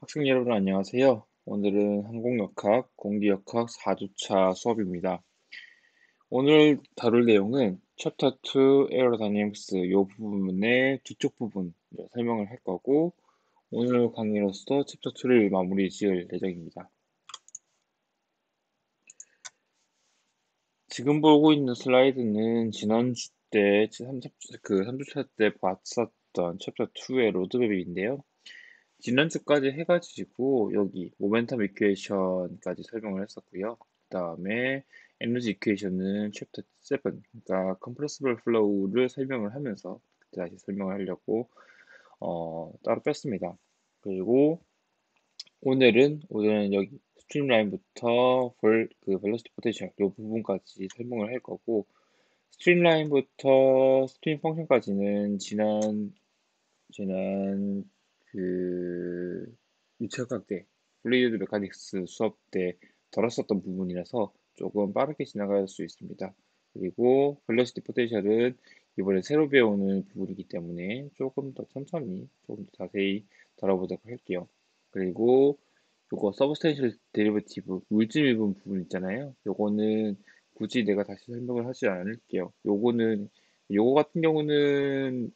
학생 여러분 안녕하세요. 오늘은 항공역학, 공기역학 4주차 수업입니다. 오늘 다룰 내용은 챕터 2 에어로다이내믹스 이 부분의 뒤쪽 부분 설명을 할 거고 오늘 강의로서 챕터 2를 마무리 지을 예정입니다. 지금 보고 있는 슬라이드는 지난주 때 3주차 때 봤었던 챕터 2의 로드맵인데요. 지난주까지 해가지고 여기 모멘텀 이퀘이션까지 설명을 했었고요. 그 다음에 에너지 이퀘이션은 챕터 7, 그러니까 컴프레시블 플로우를 설명을 하면서 그때 다시 설명을 하려고 따로 뺐습니다. 그리고 오늘은 여기 스트림라인부터 벨로시티 포텐셜 이 부분까지 설명을 할 거고 스트림라인부터 스트림 펑션까지는 지난 유체각대 플루이드 메카닉스 수업 때 다뤘었던 부분이라서 조금 빠르게 지나갈 수 있습니다. 그리고 벨로시티 포텐셜은 이번에 새로 배우는 부분이기 때문에 조금 더 천천히 조금 더 자세히 다뤄보도록 할게요. 그리고 요거 서브스탄셜 데리버티브 물질 미분 부분 있잖아요. 요거는 굳이 내가 다시 설명을 하지 않을게요. 요거 같은 경우는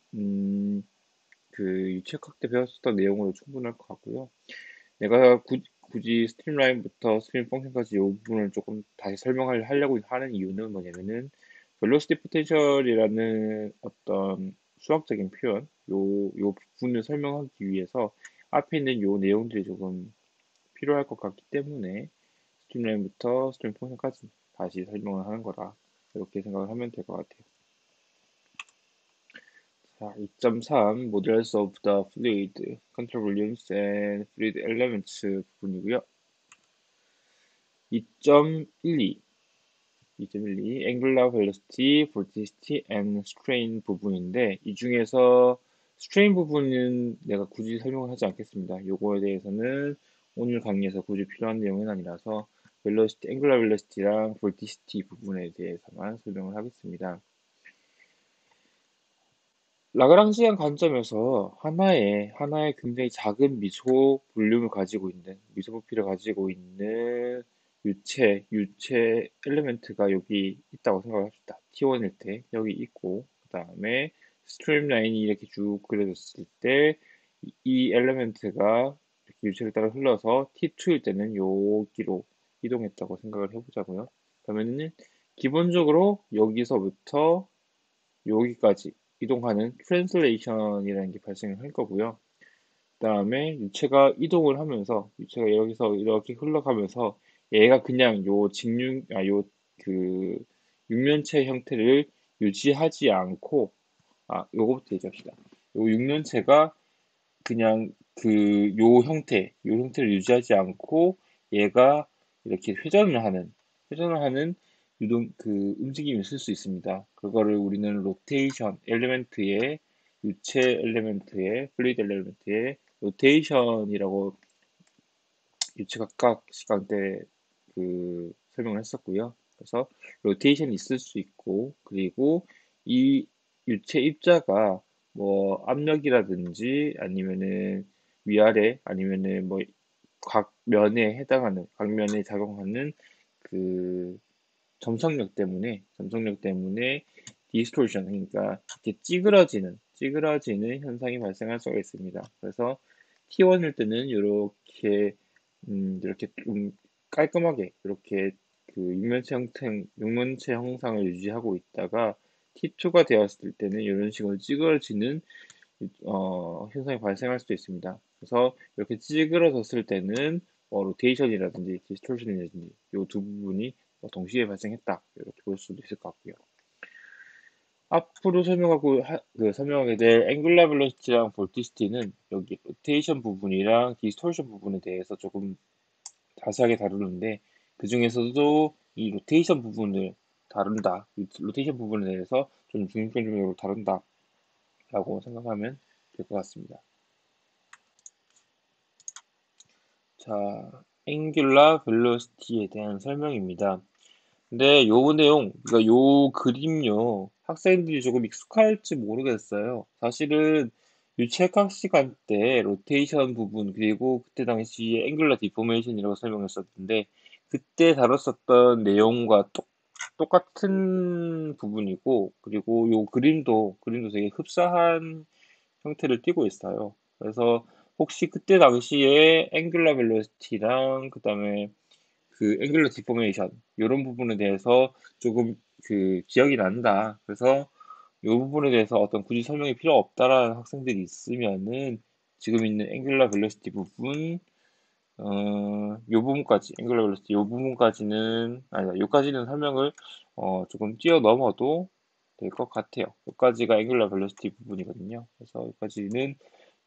유체학 때 배웠었던 내용으로 충분할 것 같고요. 내가 굳이 스트림라인부터 스트림 펑션까지 이 부분을 조금 다시 하려고 하는 이유는 뭐냐면은 벨로시티 포텐셜이라는 어떤 수학적인 표현, 요 부분을 설명하기 위해서 앞에 있는 요 내용들이 조금 필요할 것 같기 때문에 스트림라인부터 스트림 펑션까지 다시 설명을 하는 거다. 이렇게 생각을 하면 될 것 같아요. 자, 2.3 Models of the Fluid, Control Volumes and Fluid Elements 부분이고요. 2.12 Angular Velocity, Vorticity and Strain 부분인데 이 중에서 Strain 부분은 내가 굳이 설명을 하지 않겠습니다. 요거에 대해서는 오늘 강의에서 굳이 필요한 내용은 아니라서 Angular Velocity랑 Vorticity 부분에 대해서만 설명을 하겠습니다. 라그랑지안 관점에서 하나의 굉장히 작은 미소 볼륨을 가지고 있는, 미소 부피를 가지고 있는 유체 엘리멘트가 여기 있다고 생각을 합시다. T1일 때 여기 있고, 그 다음에 스트림 라인이 이렇게 쭉 그려졌을 때, 이 엘리멘트가 이렇게 유체를 따라 흘러서 T2일 때는 여기로 이동했다고 생각을 해보자고요. 그러면은 기본적으로 여기서부터 여기까지 이동하는 트랜슬레이션이라는 게 발생을 할 거고요. 그 다음에 유체가 여기서 이렇게 흘러가면서 얘가 그냥 요 육면체 형태를 유지하지 않고, 요거부터 얘기합시다. 요 육면체가 그냥 요 형태를 유지하지 않고 얘가 이렇게 회전을 하는 움직임이 있을 수 있습니다. 그거를 우리는 유체 엘리멘트의, 플루이드 엘리멘트의 로테이션이라고 유체각각 시간 때 설명을 했었고요. 그래서 로테이션이 있을 수 있고, 그리고 이 유체 입자가 뭐 압력이라든지 아니면은 위아래 아니면은 뭐 각 면에 작용하는 그 점성력 때문에 디스토션, 그러니까 이렇게 찌그러지는 현상이 발생할 수가 있습니다. 그래서 T1일 때는 이렇게 좀 깔끔하게 이렇게 육면체 형상을 유지하고 있다가 T2가 되었을 때는 이런 식으로 찌그러지는 현상이 발생할 수도 있습니다. 그래서 이렇게 찌그러졌을 때는 로테이션이라든지 디스토션이라든지 이 두 부분이 동시에 발생했다 이렇게 볼 수도 있을 것 같고요. 앞으로 설명하게 될 앵글라 벨로시티랑 볼티시티는 여기 로테이션 부분이랑 디스토션 부분에 대해서 조금 자세하게 다루는데 그 중에서도 이 로테이션 부분에 대해서 좀 중점적으로 다룬다라고 생각하면 될 것 같습니다. 자, 앵귤라 벨로시티에 대한 설명입니다. 근데 그러니까 요 그림요, 학생들이 조금 익숙할지 모르겠어요. 사실은 유체각 시간대 로테이션 부분 그리고 그때 당시에 앵글러 디포메이션이라고 설명했었는데 그때 다뤘었던 내용과 똑같은 부분이고 그리고 요 그림도 되게 흡사한 형태를 띠고 있어요. 그래서 혹시 그때 당시에 앵글러 벨로시티랑 그다음에 그 앵글러 디포메이션 요런 부분에 대해서 조금 기억이 난다. 그래서 이 부분에 대해서 어떤 굳이 설명이 필요 없다라는 학생들이 있으면은 지금 있는 앵글러 벨로시티 부분, 요 부분까지, 앵글러 벨로시티 요 부분까지는, 아니다, 요까지는 설명을 조금 뛰어넘어도 될 것 같아요. 요까지가 앵글러 벨로시티 부분이거든요. 그래서 여기까지는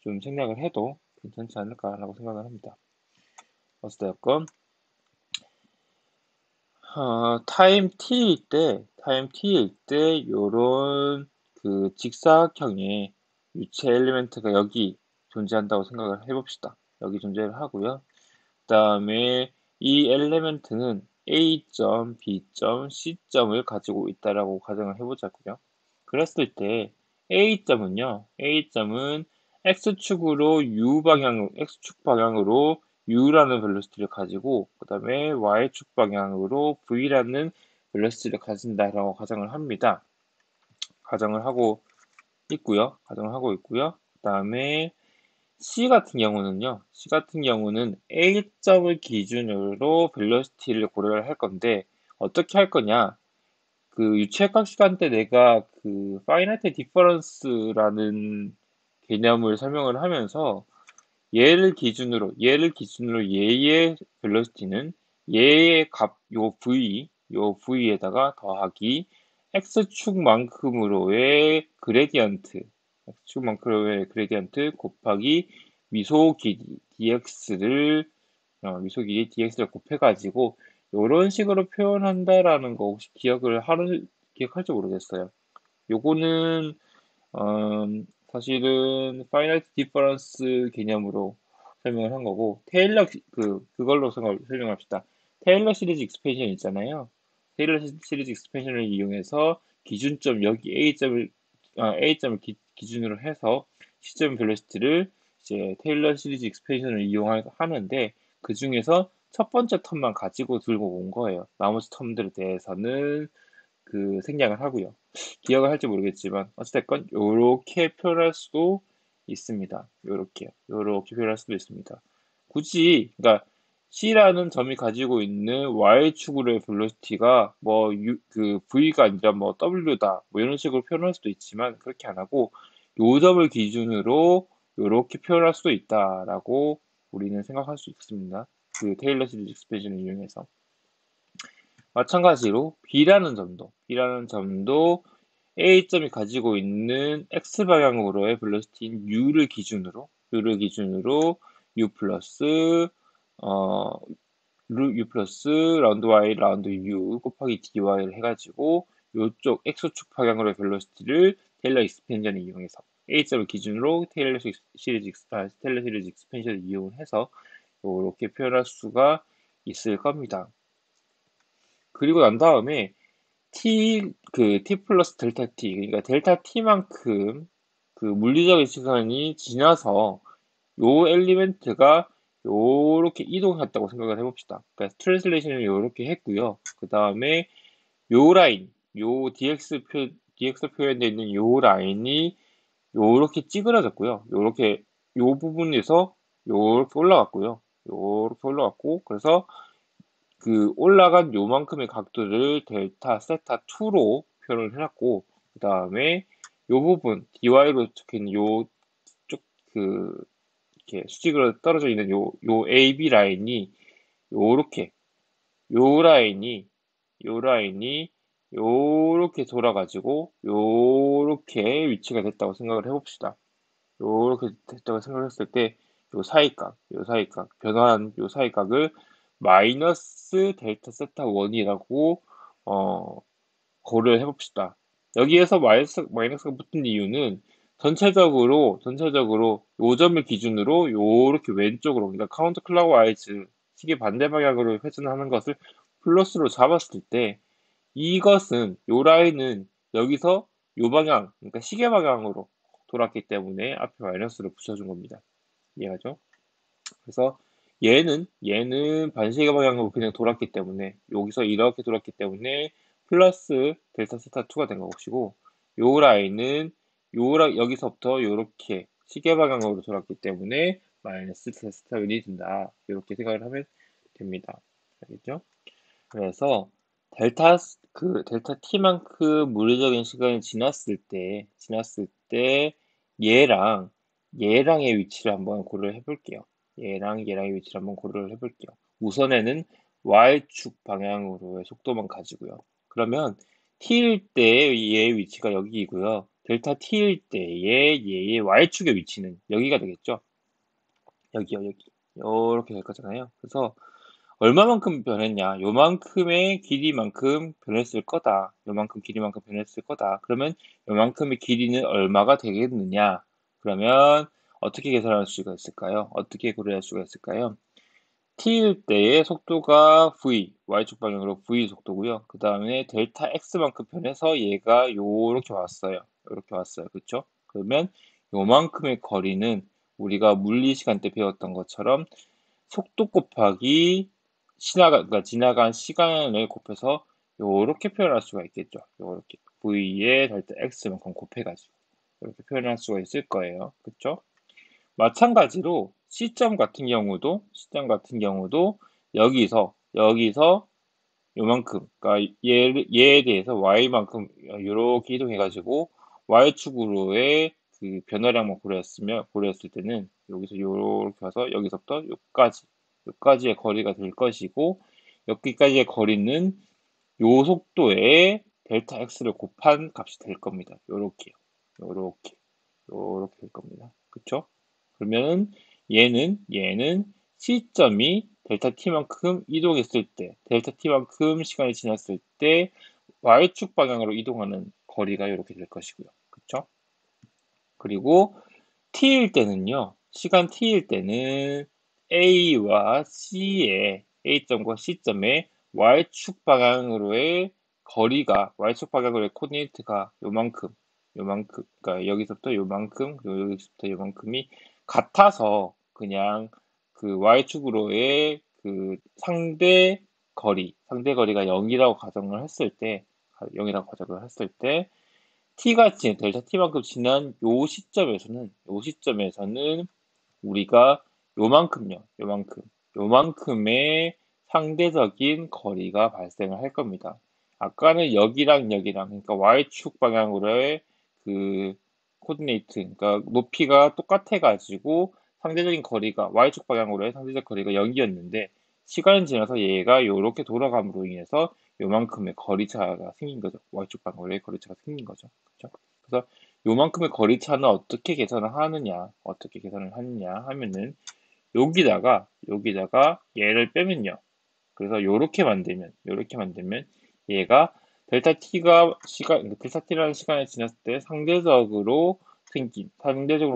좀 생략을 해도 괜찮지 않을까라고 생각을 합니다. 어찌되었건, 타임 t일 때, 요런 직사각형의 유체 엘리멘트가 여기 존재한다고 생각을 해봅시다. 여기 존재를 하고요. 그 다음에 이 엘리멘트는 A점, B점, C점을 가지고 있다라고 가정을 해보자고요. 그랬을 때 A점은 X축 방향으로 U라는 벨로시티를 가지고 그 다음에 Y축 방향으로 V라는 벨로시티를 가진다라고 가정을 합니다. 가정을 하고 있고요. 그 다음에 C 같은 경우는 A점을 기준으로 벨로시티를 고려를 할 건데 어떻게 할 거냐? 유체각 시간대 내가 파이나이트 디퍼런스라는 개념을 설명을 하면서 얘를 기준으로 얘의 벨로시티는 얘의 값, 요 V에다가 더하기 X축만큼으로의 그레디언트 곱하기 미소 길이 dx를 곱해가지고 요런 식으로 표현한다라는 거 혹시 기억할지 모르겠어요. 요거는 사실은 파이나이트 디퍼런스 개념으로 설명을 한 거고 그걸로 설명합시다. 테일러 시리즈 익스펜션 있잖아요. 테일러 시리즈 익스펜션을 이용해서 기준점 여기 A점을 기준으로 해서 시점 벨로시티를 이제 테일러 시리즈 익스펜션을 이용하는데 그 중에서 첫 번째 텀만 가지고 들고 온 거예요. 나머지 텀들에 대해서는 생략을 하고요. 기억을 할지 모르겠지만 어찌됐건 요렇게 표현할 수도 있습니다. 요렇게 표현할 수도 있습니다. 굳이 그러니까 C라는 점이 가지고 있는 Y축으로의 velocity가 V가 아니라 뭐 W다 뭐 이런 식으로 표현할 수도 있지만 그렇게 안 하고 요 점을 기준으로 요렇게 표현할 수도 있다라고 우리는 생각할 수 있습니다. 테일러 시리즈 익스펜션을 이용해서 마찬가지로 B라는 점도 A점이 가지고 있는 X방향으로의 velocity인 U를 기준으로 U 플러스 어, U 플러스 라운드 Y 라운드 U 곱하기 DY를 해가지고 요쪽 X축 방향으로의 velocity를 테일러 익스펜션을 이용해서 A점을 기준으로 테일러 시리즈 익스펜션을 이용해서 이렇게 표현할 수가 있을 겁니다. 그리고 난 다음에 T 플러스 델타 T, 그러니까 델타 T만큼 물리적인 시간이 지나서 요 엘리멘트가 요렇게 이동했다고 생각을 해봅시다. 그러니까 트랜슬레이션을 요렇게 했고요. 그 다음에 요 라인, 요 DX 표현되어 있는 요 라인이 요렇게 찌그러졌고요. 요 부분에서 요렇게 올라갔고요. 요렇게 올라갔고, 그래서 올라간 요만큼의 각도를 델타 세타 2로 표현을 해놨고 그 다음에 요 부분 dy로 적힌 요쪽 이렇게 수직으로 떨어져 있는 요 AB 라인이 요렇게 요 라인이 요 라인이 요렇게 돌아가지고 요렇게 위치가 됐다고 생각을 해봅시다. 요렇게 됐다고 생각했을 때 요 사이각 변화한 요 사이각을 마이너스 델타 세타 1이라고 고려를 해봅시다. 여기에서 마이너스가 붙은 이유는 전체적으로 요 점을 기준으로 요렇게 왼쪽으로 그러니까 카운터 클락와이즈 시계 반대 방향으로 회전하는 것을 플러스로 잡았을 때 요 라인은 여기서 요 방향 그러니까 시계 방향으로 돌았기 때문에 앞에 마이너스를 붙여준 겁니다. 이해가죠? 그래서 얘는 반시계 방향으로 그냥 돌았기 때문에 여기서 이렇게 돌았기 때문에 플러스 델타 세타 2가 된 것이고 요 라인은 여기서부터 요렇게 시계 방향으로 돌았기 때문에 마이너스 델타 세타 1이 된다. 이렇게 생각을 하면 됩니다. 알겠죠? 그래서 델타 t만큼 물리적인 시간이 지났을 때 얘랑의 위치를 한번 고려를 해볼게요. 얘랑의 위치를 한번 고려를 해볼게요. 우선에는 y축 방향으로의 속도만 가지고요. 그러면 t일 때 얘의 위치가 여기이고요. 델타 t일 때의 얘의 y축의 위치는 여기가 되겠죠. 여기요, 여기. 이렇게 될 거잖아요. 그래서 얼마만큼 변했냐? 요만큼의 길이만큼 변했을 거다. 요만큼 길이만큼 변했을 거다. 그러면 요만큼의 길이는 얼마가 되겠느냐? 그러면 어떻게 계산할 수가 있을까요? 어떻게 고려할 수가 있을까요? t일 때의 속도가 v, y축 방향으로 v 속도고요. 그 다음에 델타 x만큼 변해서 얘가 요렇게 왔어요. 요렇게 왔어요. 그렇죠? 그러면 요만큼의 거리는 우리가 물리 시간 때 배웠던 것처럼 속도 곱하기 그러니까 지나간 시간을 곱해서 요렇게 표현할 수가 있겠죠. 요렇게 v의 델타 x만큼 곱해가지고 이렇게 표현할 수가 있을 거예요. 그렇죠? 마찬가지로 시점 같은 경우도 여기서 요만큼, 그러니까 얘에 대해서 y만큼 이렇게 이동해가지고 y축으로의 그 변화량만 고려했을 때는 여기서 요렇게 와서 여기서부터 여기까지의 거리가 될 것이고 여기까지의 거리는 요 속도에 델타 x를 곱한 값이 될 겁니다. 요렇게 될 겁니다. 그쵸? 그러면 얘는 시점이 델타 t만큼 이동했을 때, 델타 t만큼 시간이 지났을 때 y축 방향으로 이동하는 거리가 이렇게 될 것이고요. 그쵸? 그리고 t일 때는요. 시간 t일 때는 A와 A점과 C점의 y축 방향으로의 거리가, y축 방향으로의 코디네이트가 요만큼, 그러니까 여기서부터 요만큼, 그리고 여기서부터 요만큼이 같아서 그냥 그 y축으로의 그 상대 거리가 0이라고 가정을 했을 때, 델타 t만큼 지난 요 시점에서는 우리가 요만큼의 상대적인 거리가 발생을 할 겁니다. 아까는 여기랑 그러니까 y축 방향으로의 그 코디네이트, 그러니까 높이가 똑같아가지고 y축 방향으로의 상대적 거리가 0이었는데 시간이 지나서 얘가 이렇게 돌아감으로 인해서 요만큼의 거리차가 생긴 거죠. y축 방향으로의 거리차가 생긴 거죠. 그렇죠? 그래서 요만큼의 거리차는 어떻게 계산을 하느냐 하면은 여기다가 얘를 빼면요. 그래서 요렇게 만들면 얘가 델타 t라는 시간이 지났을 때 상대적으로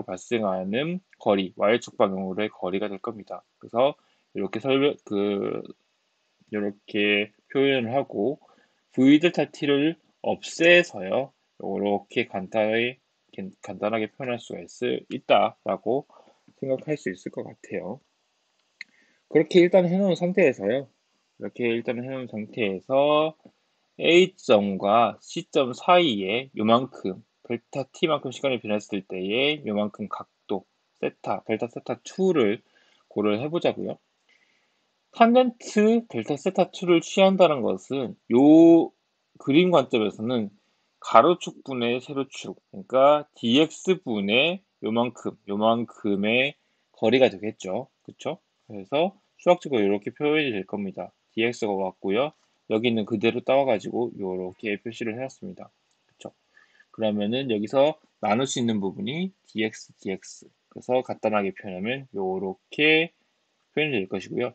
발생하는 거리, y축 방향으로의 거리가 될 겁니다. 그래서 이렇게 표현을 하고 v 델타 t를 없애서요. 이렇게 간단하게 표현할 수가 있다라고 생각할 수 있을 것 같아요. 그렇게 일단 해놓은 상태에서요. A점과 C점 사이에 요만큼 델타 t만큼 시간이 변했을 때의 요만큼 각도 델타 세타 2를 고려를 해보자고요. 탄젠트 델타 세타 2를 취한다는 것은 요 그림 관점에서는 가로축분의 세로축, 그러니까 dx분의 요만큼의 거리가 되겠죠. 그쵸? 그래서 수학적으로 이렇게 표현이 될 겁니다. dx가 왔고요. 여기는 그대로 따와가지고 이렇게 표시를 해놨습니다. 그쵸? 그러면은 여기서 나눌 수 있는 부분이 dx. 그래서 간단하게 표현하면 이렇게 표현이 될 것이고요.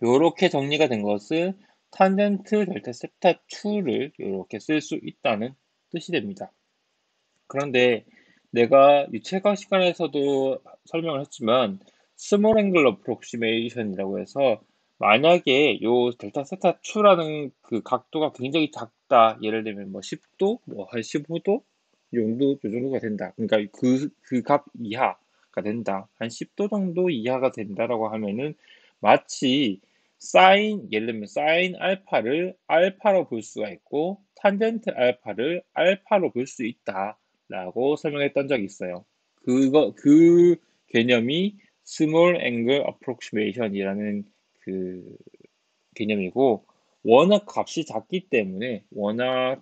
이렇게 정리가 된 것은 탄젠트 델타 세타 2를 이렇게 쓸 수 있다는 뜻이 됩니다. 그런데 내가 유체과 시간에서도 설명을 했지만 스몰 앵글 어프록시메이션이라고 해서 만약에 요 델타 세타 2라는 그 각도가 굉장히 작다. 예를 들면 뭐 10도, 뭐 한 15도 요 정도가 된다. 그러니까 그 값 이하가 된다. 한 10도 정도 이하가 된다라고 하면은 마치 예를 들면 사인 알파를 알파로 볼 수가 있고 탄젠트 알파를 알파로 볼 수 있다라고 설명했던 적이 있어요. 그 개념이 스몰 앵글 어프록시메이션이라는 그 개념이고, 워낙 값이 작기 때문에 워낙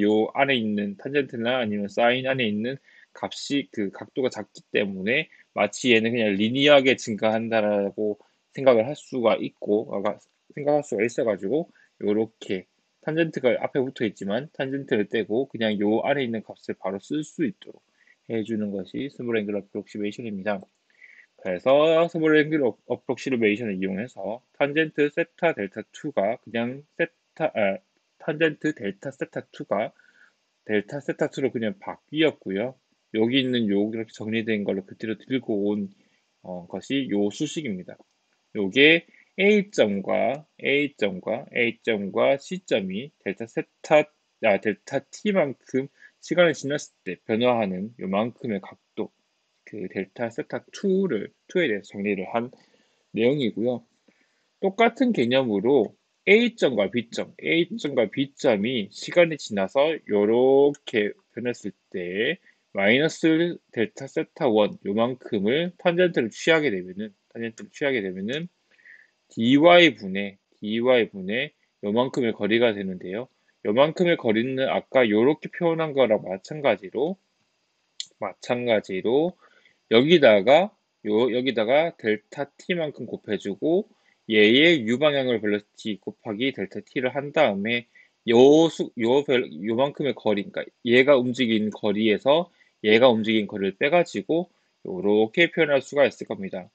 요 안에 있는 탄젠트나 아니면 사인 안에 있는 값이 그 각도가 작기 때문에 마치 얘는 그냥 리니어하게 증가한다라고 생각을 할 수가 있고, 생각할 수가 있어가지고 요렇게 탄젠트가 앞에 붙어 있지만 탄젠트를 떼고 그냥 요 안에 있는 값을 바로 쓸 수 있도록 해주는 것이 스몰 앵글 어프록시메이션입니다. 그래서 스몰 앵글 어프록시메이션을 이용해서 탄젠트 세타 델타 2가 그냥 탄젠트 델타 세타 2가 델타 세타 2로 그냥 바뀌었고요. 여기 있는 요 이렇게 정리된 걸로 그대로 들고 온 것이 요 수식입니다. 요게 A점과 C점이 델타 T만큼 시간이 지났을 때 변화하는 요만큼의 각도, 그 델타 세타 2에 대해서 정리를 한 내용이고요. 똑같은 개념으로 A점과 B점이 시간이 지나서 이렇게 변했을 때 마이너스 델타 세타 1 요만큼을 탄젠트를 취하게 되면은 dy분의 요만큼의 거리가 되는데요. 요만큼의 거리는 아까 이렇게 표현한 거랑 마찬가지로 여기다가 델타 t만큼 곱해주고 얘의 u방향을 벨로시티 곱하기 델타 t를 한 다음에 요만큼의 거리, 그러니까 얘가 움직인 거리에서 얘가 움직인 거리를 빼가지고 이렇게 표현할 수가 있을 겁니다.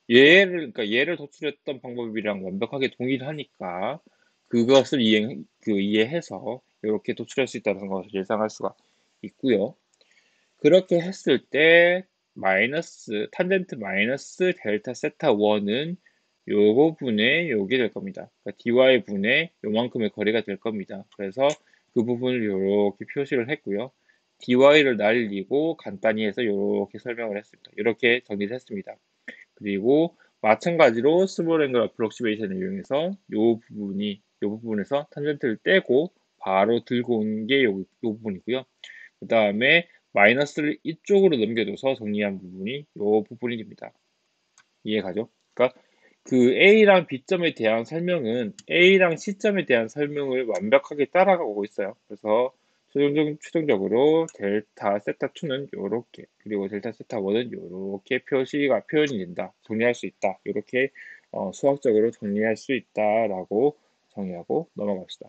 그러니까 얘를 도출했던 방법이랑 완벽하게 동일하니까 그것을 이해해서 이렇게 도출할 수 있다는 것을 예상할 수가 있고요. 그렇게 했을 때 탄젠트 마이너스 델타 세타 1은 요 부분에 요게 될 겁니다. 그러니까 dy분의 요만큼의 거리가 될 겁니다. 그래서 그 부분을 이렇게 표시를 했고요. dy를 날리고 간단히 해서 이렇게 설명을 했습니다. 이렇게 정리를 했습니다. 그리고 마찬가지로 스몰 앵글 어프록시메이션을 이용해서 요 부분에서 탄젠트를 떼고 바로 들고 온 게 요 부분이고요. 그 다음에 마이너스를 이쪽으로 넘겨줘서 정리한 부분이 이 부분입니다. 이해가죠? 그러니까 그 A랑 C점에 대한 설명을 완벽하게 따라가고 있어요. 그래서 최종적으로 델타 세타 2는 이렇게, 그리고 델타 세타 1은 이렇게 표현이 된다. 정리할 수 있다. 이렇게 수학적으로 정리할 수 있다라고 정의하고 넘어갑시다.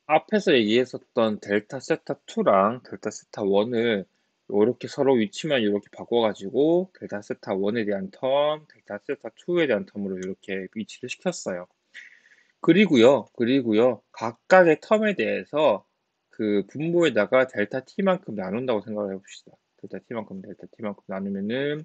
앞에서 얘기했었던 델타 세타 2랑 델타 세타 1을 이렇게 서로 위치만 이렇게 바꿔가지고 델타 세타 1에 대한 델타 세타 2에 대한 텀으로 이렇게 위치를 시켰어요. 그리고요, 각각의 텀에 대해서 그 분모에다가 델타 t만큼 나눈다고 생각을 해봅시다. 델타 t만큼 나누면은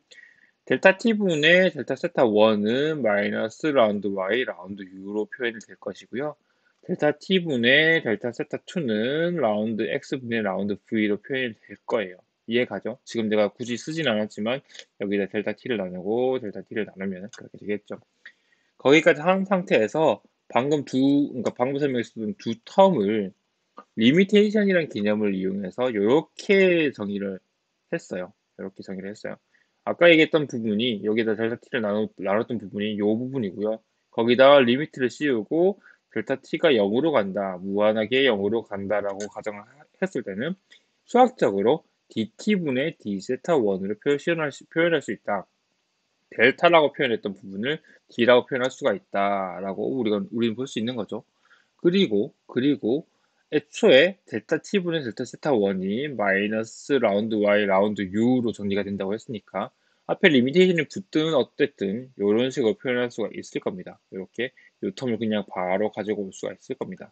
델타 t분의 델타 세타 1은 마이너스 라운드 y 라운드 u로 표현이 될 것이고요. 델타 t분의 델타 세타 2는 라운드 x분의 라운드 v로 표현이 될 거예요. 이해가죠? 지금 내가 굳이 쓰진 않았지만 여기다 델타 t를 나누고 델타 t를 나누면 그렇게 되겠죠. 거기까지 한 상태에서 그러니까 방금 설명했던 두 텀을 리미테이션이라는 개념을 이용해서 이렇게 정의를 했어요. 이렇게 정의를 했어요. 아까 얘기했던 부분이 여기다 델타 t를 나눴던 부분이 이 부분이고요. 거기다가 리미트를 씌우고 델타 t가 0으로 간다, 무한하게 0으로 간다라고 가정을 했을 때는 수학적으로 dt분의 d세타 1으로 표현할 수 있다. 델타라고 표현했던 부분을 d라고 표현할 수가 있다라고 우리는 볼 수 있는 거죠. 그리고 애초에 델타 t분의 델타 세타 1이 마이너스 라운드 y 라운드 u로 정리가 된다고 했으니까 앞에 리미테이션이 붙든 어쨌든 이런 식으로 표현할 수가 있을 겁니다. 이렇게 이 텀을 그냥 바로 가지고 올 수가 있을 겁니다.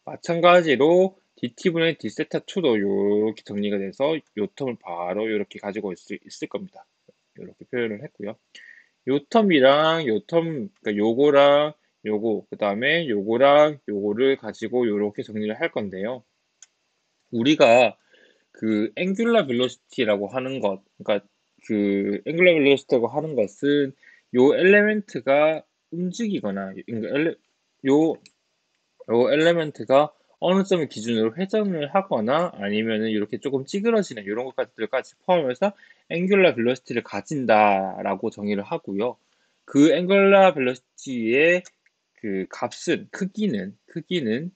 마찬가지로 dt분의 d세타 2도 이렇게 정리가 돼서 이 텀을 바로 이렇게 가지고 올 수 있을 겁니다. 이렇게 표현을 했고요. 요 텀이랑 그러니까 요거랑 그 다음에 요거랑 요거를 가지고 요렇게 정리를 할 건데요. 우리가 그 앵귤라 벨로시티라고 하는 것, 그러니까 그 앵귤라 벨로시티라고 하는 것은 요 엘레멘트가 움직이거나 요, 요 엘레멘트가 어느 점을 기준으로 회전을 하거나 아니면은 이렇게 조금 찌그러지는 이런 것들까지 포함해서 앵귤라 벨로시티를 가진다라고 정의를 하고요. 그 앵귤라 벨로시티의 그 값은 크기는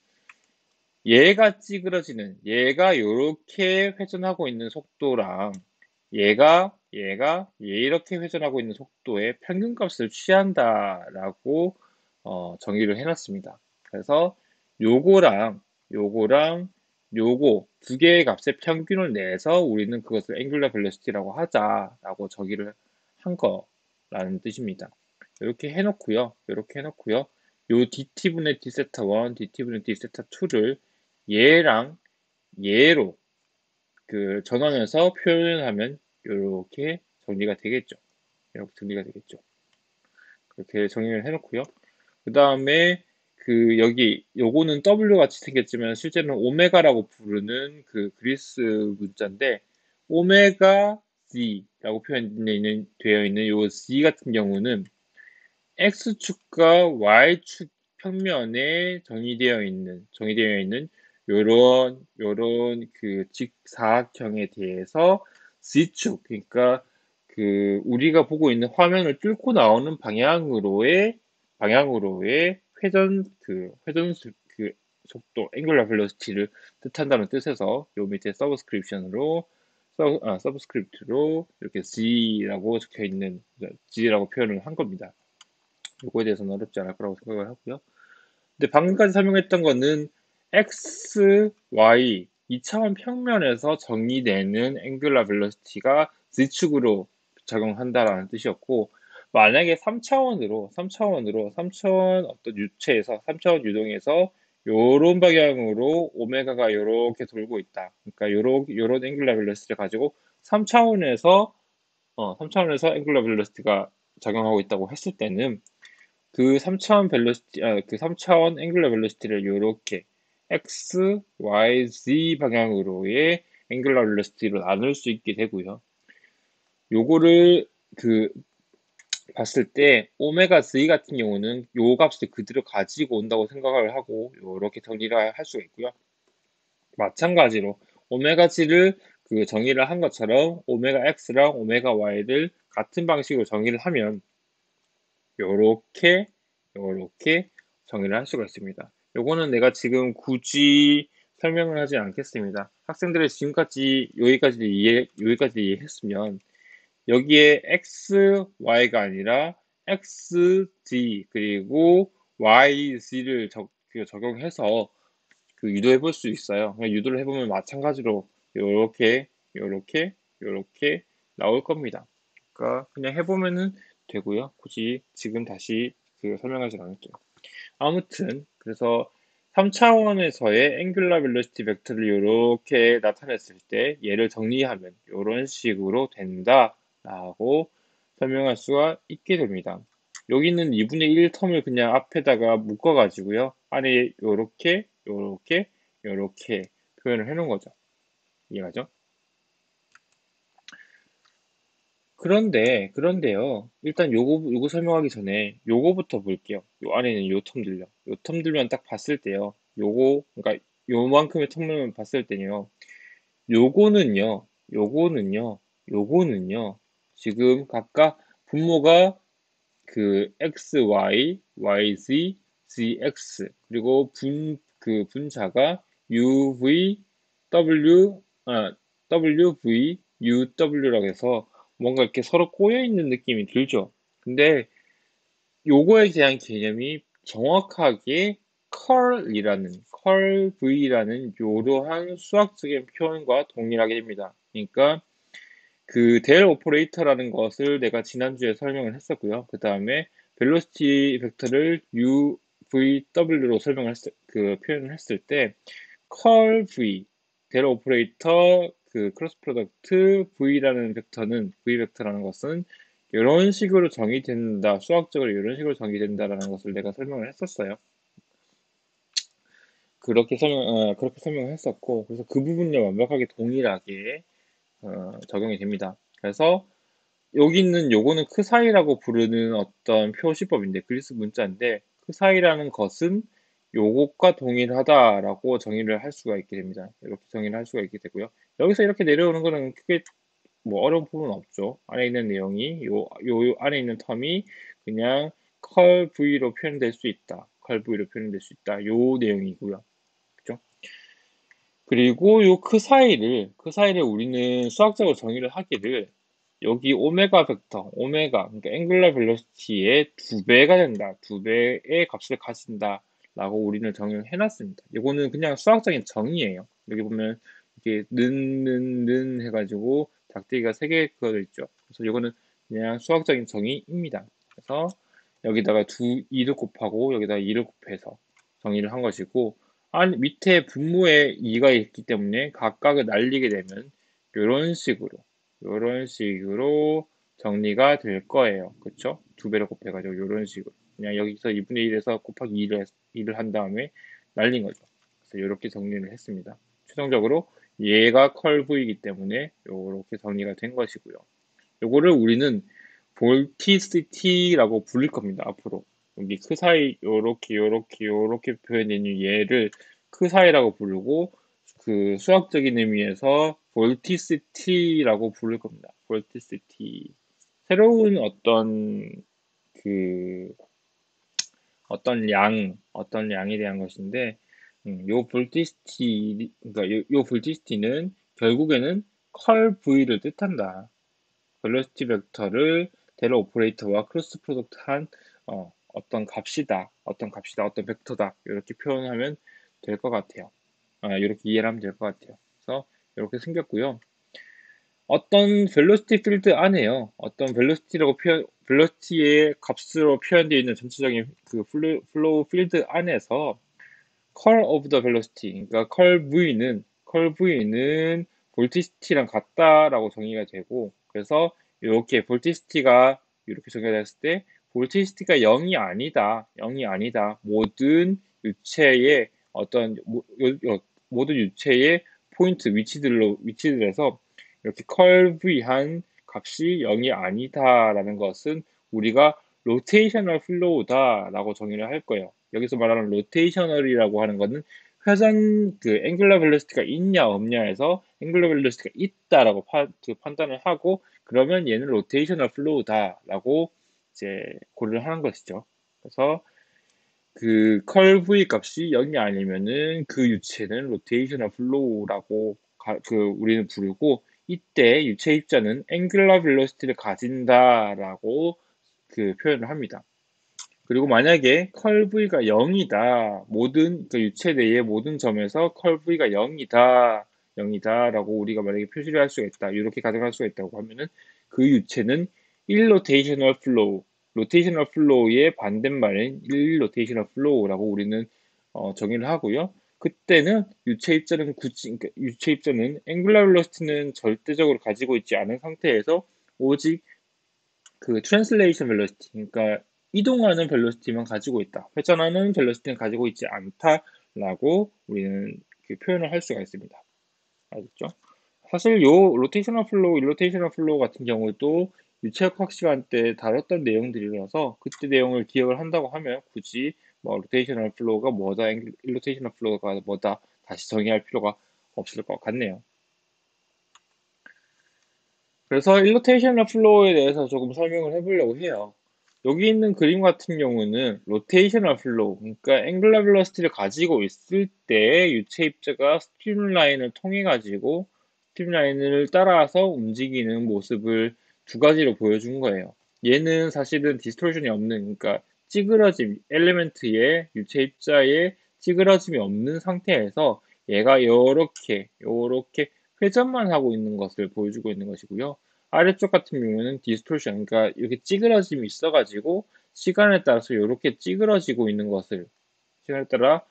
얘가 찌그러지는 얘가 요렇게 회전하고 있는 속도랑 얘가 얘 이렇게 회전하고 있는 속도의 평균값을 취한다라고 정의를 해놨습니다. 그래서 요거랑 요거랑 요거 두 개의 값의 평균을 내서 우리는 그것을 앵귤러 벨로시티라고 하자라고 정의를 한 거라는 뜻입니다. 이렇게 해놓고요. 요 dt분의 d세타 1, dt분의 d세타 2를 얘랑 얘로 그 전환해서 표현을 하면 이렇게 정리가 되겠죠. 이렇게 정리가 되겠죠. 그렇게 정리를 해놓고요. 그 다음에 그 여기 요거는 W 같이 생겼지만 실제는 오메가라고 부르는 그 그리스 문자인데 오메가 Z라고 되어 있는 요 Z 같은 경우는 X축과 Y축 평면에 정의되어 있는 요런 그 직사각형에 대해서 Z축, 그러니까 그 우리가 보고 있는 화면을 뚫고 나오는 방향으로의 회전 그 속도, 앵글러 벨로시티를 뜻한다는 뜻에서 요 밑에 서브스크립트로 이렇게 G라고 표현을 한 겁니다. 요거에 대해서는 어렵지 않을 거라고 생각을 하고요. 근데 방금까지 설명했던 거는 x, y 2차원 평면에서 정의되는 앵귤라 벨로시티가 Z축으로 적용한다라는 뜻이었고 만약에 3차원 어떤 유체에서 3차원 유동에서 요런 방향으로 오메가가 요렇게 돌고 있다. 그러니까 요런 앵귤라 벨로시티를 가지고 3차원에서 앵귤라 벨로시티가 작용하고 있다고 했을 때는 그 3차원 앵글러 벨로시티를 이렇게 x, y, z 방향으로의 앵글러 벨로시티로 나눌 수 있게 되고요. 요거를 그 봤을 때 오메가 z 같은 경우는 요 값을 그대로 가지고 온다고 생각을 하고 이렇게 정리를 할 수가 있고요. 마찬가지로 오메가 z를 그 정의를 한 것처럼 오메가 x랑 오메가 y를 같은 방식으로 정의를 하면 요렇게 정의를 할 수가 있습니다. 요거는 내가 지금 굳이 설명을 하지 않겠습니다. 학생들이 지금까지 여기까지 이해했으면 여기에 x, y가 아니라 x, z 그리고 y, z를 적용해서 그 유도해 볼 수 있어요. 유도를 해보면 마찬가지로 요렇게 나올 겁니다. 그러니까 그냥 해보면은 되고요. 굳이 지금 다시 설명하지 않을게요. 아무튼 그래서 3차원에서의 앵귤라 벨로시티 벡터를 이렇게 나타냈을 때 얘를 정리하면 이런 식으로 된다라고 설명할 수가 있게 됩니다. 여기는 2분의 1 텀을 그냥 앞에다가 묶어가지고요. 안에 요렇게 표현을 해놓은 거죠. 이해가죠? 그런데요. 일단 요거 설명하기 전에 요거부터 볼게요. 요 안에는 요 텀들요. 요 텀들만 딱 봤을 때요. 그러니까 요만큼의 텀을 봤을 때요. 요거는요, 요거는요, 요거는요. 지금 각각 분모가 그 x, y, y, z, z, x 그리고 분자가 u, v, w, w, v, u, w라고 해서 뭔가 이렇게 서로 꼬여 있는 느낌이 들죠. 근데 요거에 대한 개념이 정확하게 curV라는 이러한 수학적인 표현과 동일하게 됩니다. 그러니까 그 델 오퍼레이터라는 것을 내가 지난주에 설명을 했었고요. 그 다음에 벨로시티 벡터를 UVW로 표현을 했을 때 curv 델 오퍼레이터 그 크로스 프로덕트 V 벡터라는 것은 이런 식으로 정의된다, 수학적으로 이런 식으로 정의된다라는 것을 내가 설명을 했었어요. 그렇게 설명을 했었고, 그래서 그 부분을 완벽하게 동일하게 적용이 됩니다. 그래서 여기 있는 요거는 그 사이라고 부르는 어떤 표시법인데, 그리스 문자인데, 그 사이라는 것은 요것과 동일하다라고 정의를 할 수가 있게 됩니다. 이렇게 정의를 할 수가 있게 되고요. 여기서 이렇게 내려오는 거는 크게 뭐 어려운 부분은 없죠. 안에 있는 내용이 요 안에 있는 텀이 그냥 컬 V로 표현될 수 있다. 컬 V로 표현될 수 있다. 요 내용이고요. 그죠? 그리고 요 그 사이를 우리는 수학적으로 정의를 하기를 여기 오메가 벡터, 그러니까 앵글러 벨로시티의 2배가 된다. 2배의 값을 가진다. 라고 우리는 정의를 해놨습니다. 이거는 그냥 수학적인 정의예요. 여기 보면 이렇게 는 해가지고 닭대기가 3개 그어져 있죠. 그래서 이거는 그냥 수학적인 정의입니다. 그래서 여기다가 2를 곱하고 여기다가 2를 곱해서 정의를 한 것이고, 밑에 분모에 2가 있기 때문에 각각을 날리게 되면 이런 식으로 정리가 될 거예요. 그쵸? 2배로 곱해가지고 이런 식으로 그냥 여기서 2분의 1에서 곱하기 2를 한 다음에 날린 거죠. 그래서 이렇게 정리를 했습니다. 최종적으로 얘가 컬브이기 때문에 이렇게 정리가 된 것이고요. 요거를 우리는 볼티시티라고 부를 겁니다. 앞으로 여기 그 사이 요렇게 표현된 얘를 그 사이라고 부르고, 그 수학적인 의미에서 볼티시티라고 부를 겁니다. 볼티시티. 새로운 그 어떤 양에 대한 것인데, 요 볼티시티, 그러니까 요 볼티시티는 결국에는 컬 V를 뜻한다. 벨로시티 벡터를 대러 오퍼레이터와 크로스 프로덕트한 어떤 벡터다. 이렇게 표현하면 될 것 같아요. 이렇게 이해를 하면 될 것 같아요. 그래서 이렇게 생겼고요. 어떤 벨로시티 필드 안에요. 어떤 벨로시티의 값으로 표현되어 있는 전체적인 그 플로우 필드 안에서 curl of the velocity, 그러니까 curl V는 볼티시티랑 같다라고 정의가 되고, 그래서 이렇게 볼티시티가 이렇게 정의가 됐을 때 볼티시티가 0이 아니다. 유체의 어떤 모든 유체의 포인트 위치들에서 이렇게 curl V한 값이 0이 아니다라는 것은 우리가 로테이셔널 플로우다라고 정의를 할 거예요. 여기서 말하는 로테이셔널이라고 하는 것은 회전 앵글러 벨로시티가 있냐 없냐에서 앵글러 벨로시티가 있다라고 판단을 하고, 그러면 얘는 로테이셔널 플로우다라고 이제 고려를 하는 것이죠. 그래서 그 컬브의 값이 0이 아니면은 그 유체는 로테이셔널 플로우라고 우리는 부르고, 이때 유체 입자는 앵글러 벨로시티를 가진다라고 표현을 합니다. 그리고 만약에 컬브이가 0이다. 유체 내의 모든 점에서 컬브이가 0이다라고 우리가 만약에 표시를 할 수가 있다. 이렇게 가정할 수가 있다고 하면은 그 유체는 일로테이셔널 플로우, 로테이셔널 플로우의 반대말인 일로테이셔널 플로우라고 우리는 정의를 하고요. 그때는 그러니까 유체 입자는 앵글러 벨로시티는 절대적으로 가지고 있지 않은 상태에서 오직 그 트랜슬레이션 벨로시티, 그러니까 이동하는 벨로시티만 가지고 있다. 회전하는 벨로시티는 가지고 있지 않다라고 우리는 표현을 할 수가 있습니다. 알겠죠? 사실 요 로테이셔널 플로우, 일로테이셔널 플로우 같은 경우도 유체역학 시간 때 다뤘던 내용들이라서 그때 내용을 기억을 한다고 하면 굳이 뭐 로테이셔널 플로우가 뭐다, 일로테이셔널 플로우가 뭐다 다시 정의할 필요가 없을 것 같네요. 그래서 일로테이셔널 플로우에 대해서 조금 설명을 해보려고 해요. 여기 있는 그림 같은 경우는 로테이셔널 플로우, 그러니까 앵글러 벨로시티를 가지고 있을 때 유체 입자가 스트림라인을 통해 가지고 스트림라인을 따라서 움직이는 모습을 두 가지로 보여준 거예요. 얘는 사실은 디스토션이 없는, 그러니까 엘리멘트의 유체 입자의 찌그러짐이 없는 상태에서 얘가 이렇게 회전만 하고 있는 것을 보여주고 있는 것이고요. 아래쪽 같은 경우는 디스토션, 그러니까 이렇게 찌그러짐이 있어가지고 시간에 따라서 이렇게 찌그러지고 있는 것을, 시간에 따라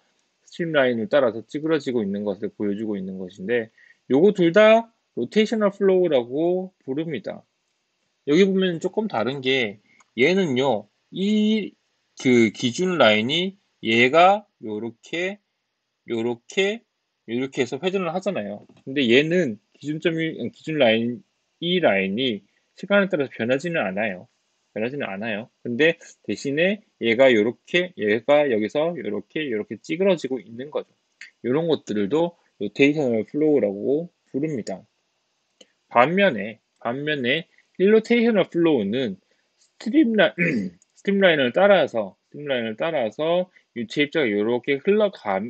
스트림라인을 따라서 찌그러지고 있는 것을 보여주고 있는 것인데, 요거 둘 다 로테이셔널 플로우라고 부릅니다. 여기 보면 조금 다른 게 얘는요, 이 그 기준 라인이 얘가 요렇게 요렇게 요렇게 해서 회전을 하잖아요. 근데 얘는 기준 라인 이 라인이 시간에 따라서 변하지는 않아요. 변하지는 않아요. 근데 대신에 얘가 요렇게 얘가 여기서 요렇게 찌그러지고 있는 거죠. 요런 것들도 로테이셔널 플로우라고 부릅니다. 반면에 일로테이셔널 플로우는 스트림라, 스트림라인을 따라서 유체 입자가 이렇게 그러니까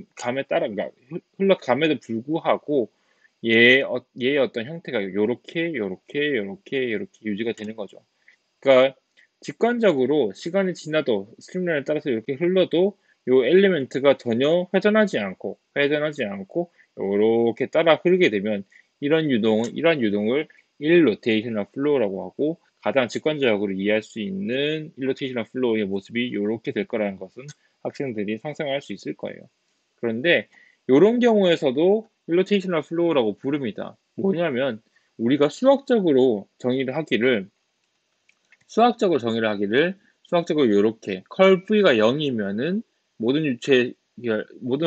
흘러감에도 불구하고 얘의 어떤 형태가 요렇게 유지가 되는 거죠. 그러니까 직관적으로 시간이 지나도 스트림라인을 따라서 이렇게 흘러도 요 엘리멘트가 전혀 회전하지 않고 요렇게 따라 흐르게 되면 이런 유동을 일로테이셔널 플로우라고 하고 가장 직관적으로 이해할 수 있는 일로테이셔널 플로우의 모습이 이렇게 될 거라는 것은 학생들이 상상할 수 있을 거예요. 그런데 이런 경우에서도 일로테이셔널 플로우라고 부릅니다. 뭐냐면 우리가 수학적으로 이렇게 컬 V가 0이면은 모든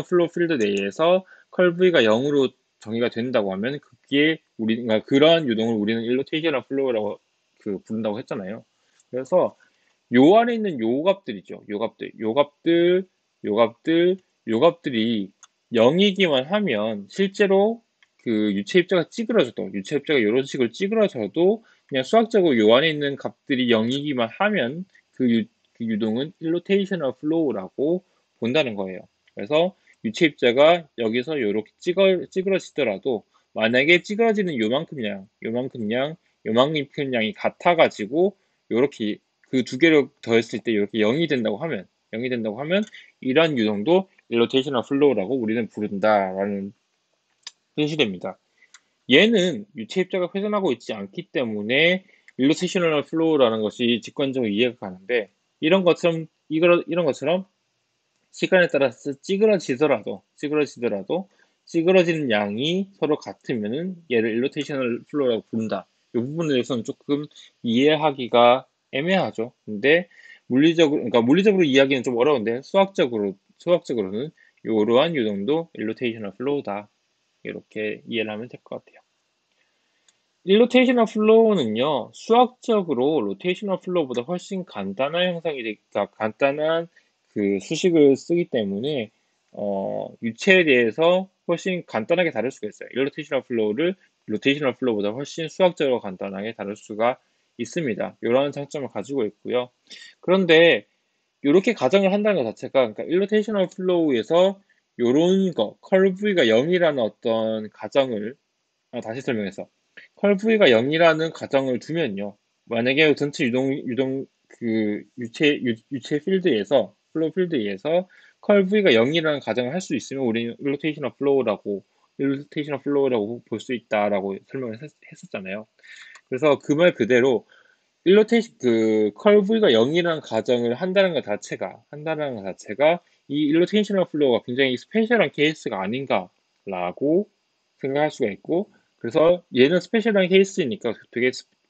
플로우 필드 내에서 컬 V가 0으로 정의가 된다고 하면 그러니까 그러한 유동을 우리는 일로테이셔널 플로우라고 부른다고 했잖아요. 그래서 요 안에 있는 요 값들이죠. 요 값들이 0이기만 하면 실제로 유체 입자가 이런 식으로 찌그러져도 그냥 수학적으로 요 안에 있는 값들이 0이기만 하면 그 유동은 일로테이셔널 플로우라고 본다는 거예요. 그래서 유체 입자가 여기서 이렇게 찌그러지더라도 만약에 찌그러지는 요만큼 양이 같아가지고 요렇게 그 두 개를 더했을 때 이렇게 0이 된다고 하면 이러한 유동도 일로테이셔널 플로우라고 우리는 부른다라는 뜻이 됩니다. 얘는 유체 입자가 회전하고 있지 않기 때문에 일로테이셔널 플로우라는 것이 직관적으로 이해가 가는데 이런 것처럼 시간에 따라서 찌그러지는 양이 서로 같으면은 얘를 일로테이셔널 플로우라고 부른다. 이 부분에 대해서는 조금 이해하기가 애매하죠. 근데 물리적으로 이해하기는 좀 어려운데 수학적으로는 이러한 유동도 일로테이셔널 플로우다. 이렇게 이해를 하면 될 것 같아요. 일로테이셔널 플로우는요, 수학적으로 로테이셔널 플로우보다 훨씬 간단한 수식을 쓰기 때문에, 유체에 대해서 훨씬 간단하게 다룰 수가 있어요. 일로테이셔널 플로우를 로테이셔널 플로우보다 훨씬 수학적으로 간단하게 다룰 수가 있습니다. 이런 장점을 가지고 있고요. 그런데, 이렇게 가정을 한다는 것 자체가, 그러니까 일로테이셔널 플로우에서 요런 거, 컬브가 0이라는 어떤 가정을, 다시 설명해서 컬브이가 0이라는 가정을 두면요. 만약에 전체 유체 필드에서 플로우 필드에서 컬브이가 0이라는 가정을 할 수 있으면 우리는 일로테이셔널 플로우라고 볼 수 있다라고 설명을 했었잖아요. 그래서 그 말 그대로 컬브이가 0이라는 가정을 한다는 것 자체가 이 일로테이셔널 플로우가 굉장히 스페셜한 케이스가 아닌가라고 생각할 수가 있고, 그래서 얘는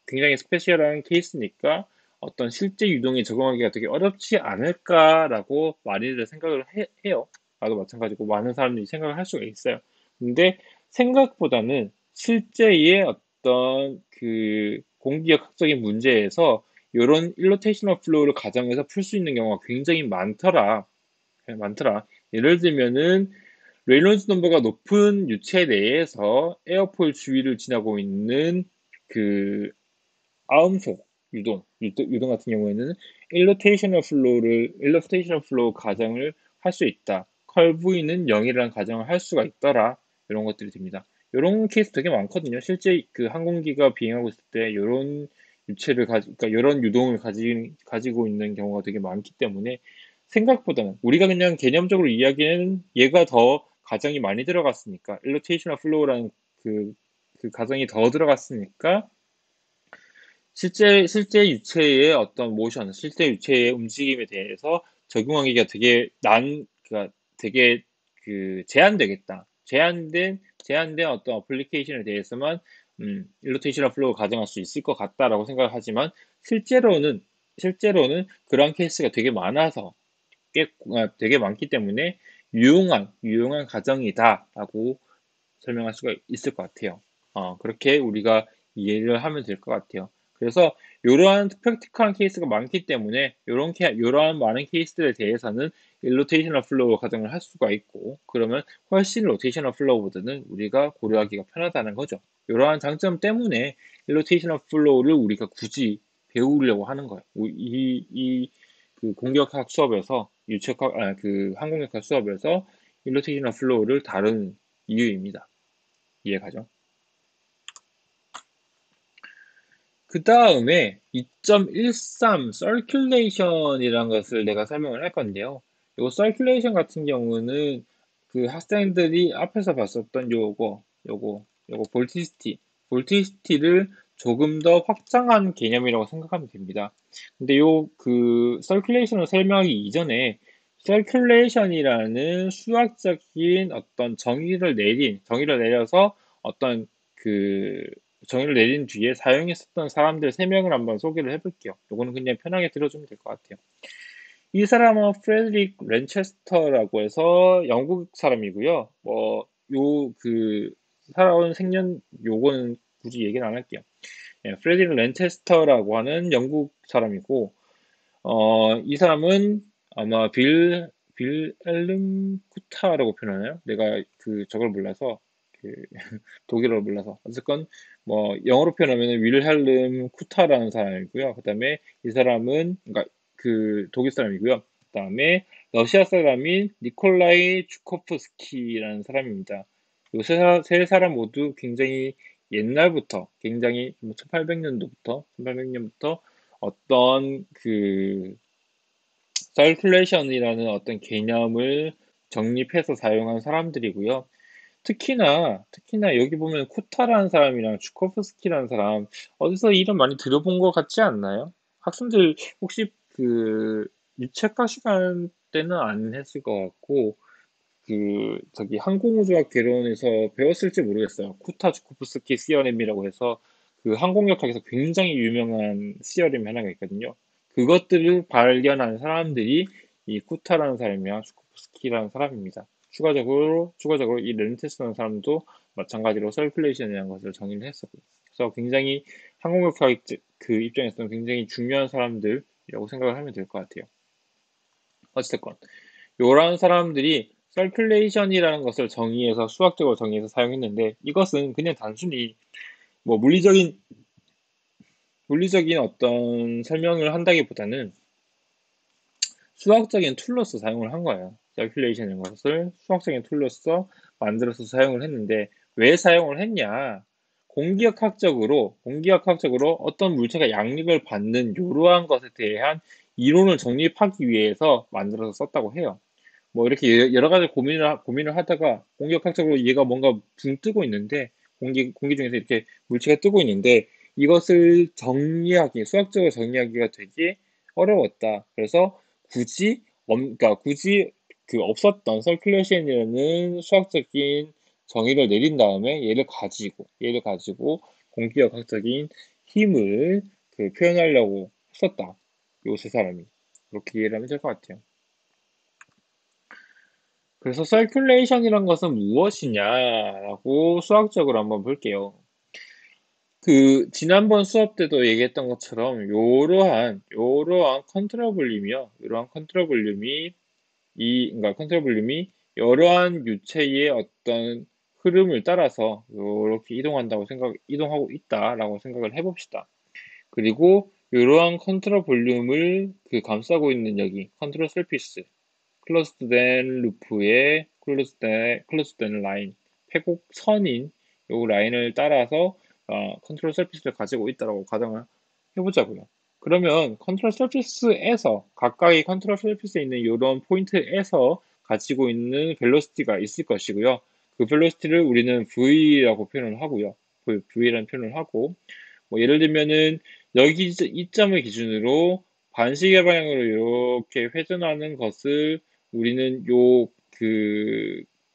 굉장히 스페셜한 케이스니까 어떤 실제 유동에 적용하기가 되게 어렵지 않을까라고 많이들 생각을 해요. 나도 마찬가지고 많은 사람들이 생각을 할 수가 있어요. 근데 생각보다는 실제의 어떤 공기역학적인 문제에서 이런 일로테이셔널 플로우를 가정해서 풀 수 있는 경우가 굉장히 많더라. 예를 들면은 레이논즈 넘버가 높은 유체 내에서 에어폴 주위를 지나고 있는 그 아음속 유동 같은 경우에는 일로테이셔널 플로우 가정을 할 수 있다. 컬브이는 0이라는 가정을 할 수가 있더라. 이런 것들이 됩니다. 이런 케이스 되게 많거든요. 실제 항공기가 비행하고 있을 때 그러니까 이런 유동을 가지고 있는 경우가 되게 많기 때문에 생각보다는 우리가 그냥 개념적으로 이야기는 얘가 더 가정이 많이 들어갔으니까 일로테이셔널 플로우라는 그, 그 가정이 더 들어갔으니까 실제 유체의 움직임에 대해서 적용하기가 그러니까 되게 제한된 어떤 어플리케이션에 대해서만 일로테이셔널 플로우 가정할 수 있을 것 같다라고 생각을 하지만 실제로는 그런 케이스가 되게 많아서 되게 많기 때문에 유용한 가정이다라고 설명할 수가 있을 것 같아요. 그렇게 우리가 이해를 하면 될 것 같아요. 그래서 이러한 프랙티컬한 케이스가 많기 때문에 이러한 많은 케이스들에 대해서는 일로테이셔널 플로우 가정을 할 수가 있고 그러면 훨씬 로테이셔널 플로우보다는 우리가 고려하기가 편하다는 거죠. 이러한 장점 때문에 일로테이셔널 플로우를 우리가 굳이 배우려고 하는 거예요. 그 공격학 수업에서 그 항공역학 수업에서 일로테이셔널 플로우를 다루는 이유입니다. 이해가죠? 그 다음에 2.13 circulation이라는 것을 내가 설명을 할 건데요. 이 circulation 같은 경우는 그 학생들이 앞에서 봤었던 요거 볼티시티를 조금 더 확장한 개념이라고 생각하면 됩니다. 근데 그 circulation을 설명하기 이전에 circulation이라는 수학적인 어떤 정의를 내려서 어떤 그 정의를 내린 뒤에 사용했었던 사람들 3명을 한번 소개를 해볼게요. 요거는 그냥 편하게 들어주면 될 것 같아요. 이 사람은 프레드릭 렌체스터라고 해서 영국 사람이고요. 살아온 생년, 요거는 굳이 얘기는 안 할게요. 프레드릭 렌체스터라고 하는 영국 사람이고, 이 사람은 아마 빌 앨름 쿠타라고 표현하나요? 내가 저걸 몰라서, 그, 독일어를 몰라서. 어쨌건, 영어로 표현하면 윌헬름 쿠타라는 사람이고요. 그 다음에 이 사람은, 그러니까 독일 사람이고요. 그 다음에 러시아 사람인 니콜라이 추코프스키라는 사람입니다. 세 사람 모두 굉장히 옛날부터, 굉장히 1800년부터 어떤 서큘레이션이라는 어떤 개념을 정립해서 사용한 사람들이고요. 특히나 여기 보면 쿠타라는 사람이랑 추코프스키라는 사람 어디서 이름 많이 들어본 것 같지 않나요? 학생들 혹시 유체과 시간 때는 안 했을 것 같고 저기 항공우주학 개론에서 배웠을지 모르겠어요. 쿠타 추코프스키 시어렘이라고 해서 그 항공역학에서 굉장히 유명한 시어렘 하나가 있거든요. 그것들을 발견한 사람들이 이 쿠타라는 사람이랑 추코프스키라는 사람입니다. 추가적으로 이 렌테스라는 사람도 마찬가지로 서큘레이션이라는 것을 정의를 했었고요. 그래서 굉장히 항공역학 그 입장에서는 굉장히 중요한 사람들이라고 생각을 하면 될 것 같아요. 어쨌든 요런 사람들이 서큘레이션이라는 것을 수학적으로 정의해서 사용했는데 이것은 그냥 단순히 뭐 물리적인 어떤 설명을 한다기보다는 수학적인 툴로서 사용을 한 거예요. 서큘레이션이라는 것을 수학적인 툴로서 만들어서 사용을 했는데 왜 사용을 했냐? 공기역학적으로 어떤 물체가 양력을 받는 이러한 것에 대한 이론을 정립하기 위해서 만들어서 썼다고 해요. 이렇게 여러 가지 고민을 하다가 공격학적으로 얘가 뭔가 붕 뜨고 있는데 공기 중에서 이렇게 물체가 뜨고 있는데 이것을 수학적으로 정리하기가 되게 어려웠다. 그래서 굳이 그 없었던 서큘레이션이라는 수학적인 정의를 내린 다음에 얘를 가지고 공기역학적인 힘을 표현하려고 했었다. 요 세 사람이. 그렇게 이해를 하면 될 것 같아요. 그래서 서큘레이션이란 것은 무엇이냐라고 수학적으로 한번 볼게요. 지난번 수업 때도 얘기했던 것처럼 요러한 컨트롤 볼륨이 그러니까 컨트롤 볼륨이 여러한 유체의 어떤 흐름을 따라서 이렇게 이동하고 있다라고 생각을 해봅시다. 그리고 이러한 컨트롤 볼륨을 감싸고 있는 여기 컨트롤 서피스 클로스드 된 루프에 클로스드 된 라인, 패곡선인 요 라인을 따라서 컨트롤 서피스를 가지고 있다고 가정을 해보자고요. 그러면 각각의 컨트롤 서피스에 있는 이런 포인트에서 가지고 있는 벨로시티가 있을 것이고요. 그 벨로시티를 우리는 V라고 표현을 하고요. V라는 표현을 하고, 예를 들면은 여기 이점을 기준으로 반시계 방향으로 이렇게 회전하는 것을 우리는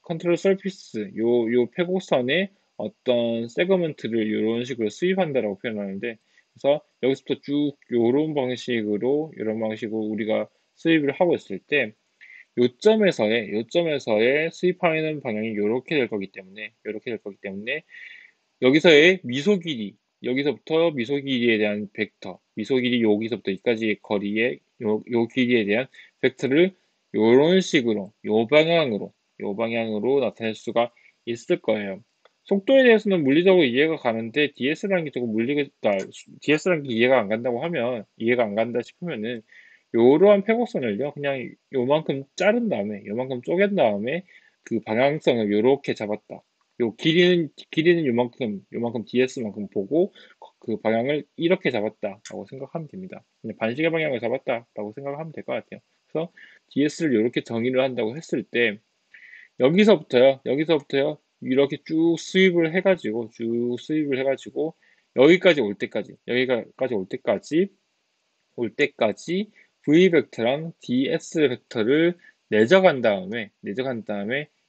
컨트롤 서피스, 요 패곡선의 어떤 세그먼트를 이런 식으로 수입한다라고 표현하는데, 그래서 여기서부터 쭉 이런 방식으로 우리가 수입을 하고 있을 때 요점에서의 수입하는 방향이 이렇게 될 거기 때문에 여기서의 미소 길이, 여기서부터 미소 길이에 대한 벡터, 미소 길이 여기서부터 여기까지의 거리의 요 길이에 대한 벡터를 요런 식으로, 요 방향으로 나타낼 수가 있을 거예요. 속도에 대해서는 물리적으로 이해가 가는데 DS라는 게 조금 DS라는 게 이해가 안 간다 싶으면은 요러한 폐곡선을요, 그냥 요만큼 자른 다음에, 요만큼 쪼갠 다음에 그 방향성을 요렇게 잡았다. 요 길이는 요만큼 DS만큼 보고 그 방향을 이렇게 잡았다라고 생각하면 됩니다. 그냥 반시계 방향을 잡았다라고 생각하면 될 것 같아요. 그래서 DS를 이렇게 정의를 한다고 했을 때 여기서부터요 이렇게 쭉 수입을 해가지고 여기까지 올 때까지 V 벡터랑 DS 벡터를 내적한 다음에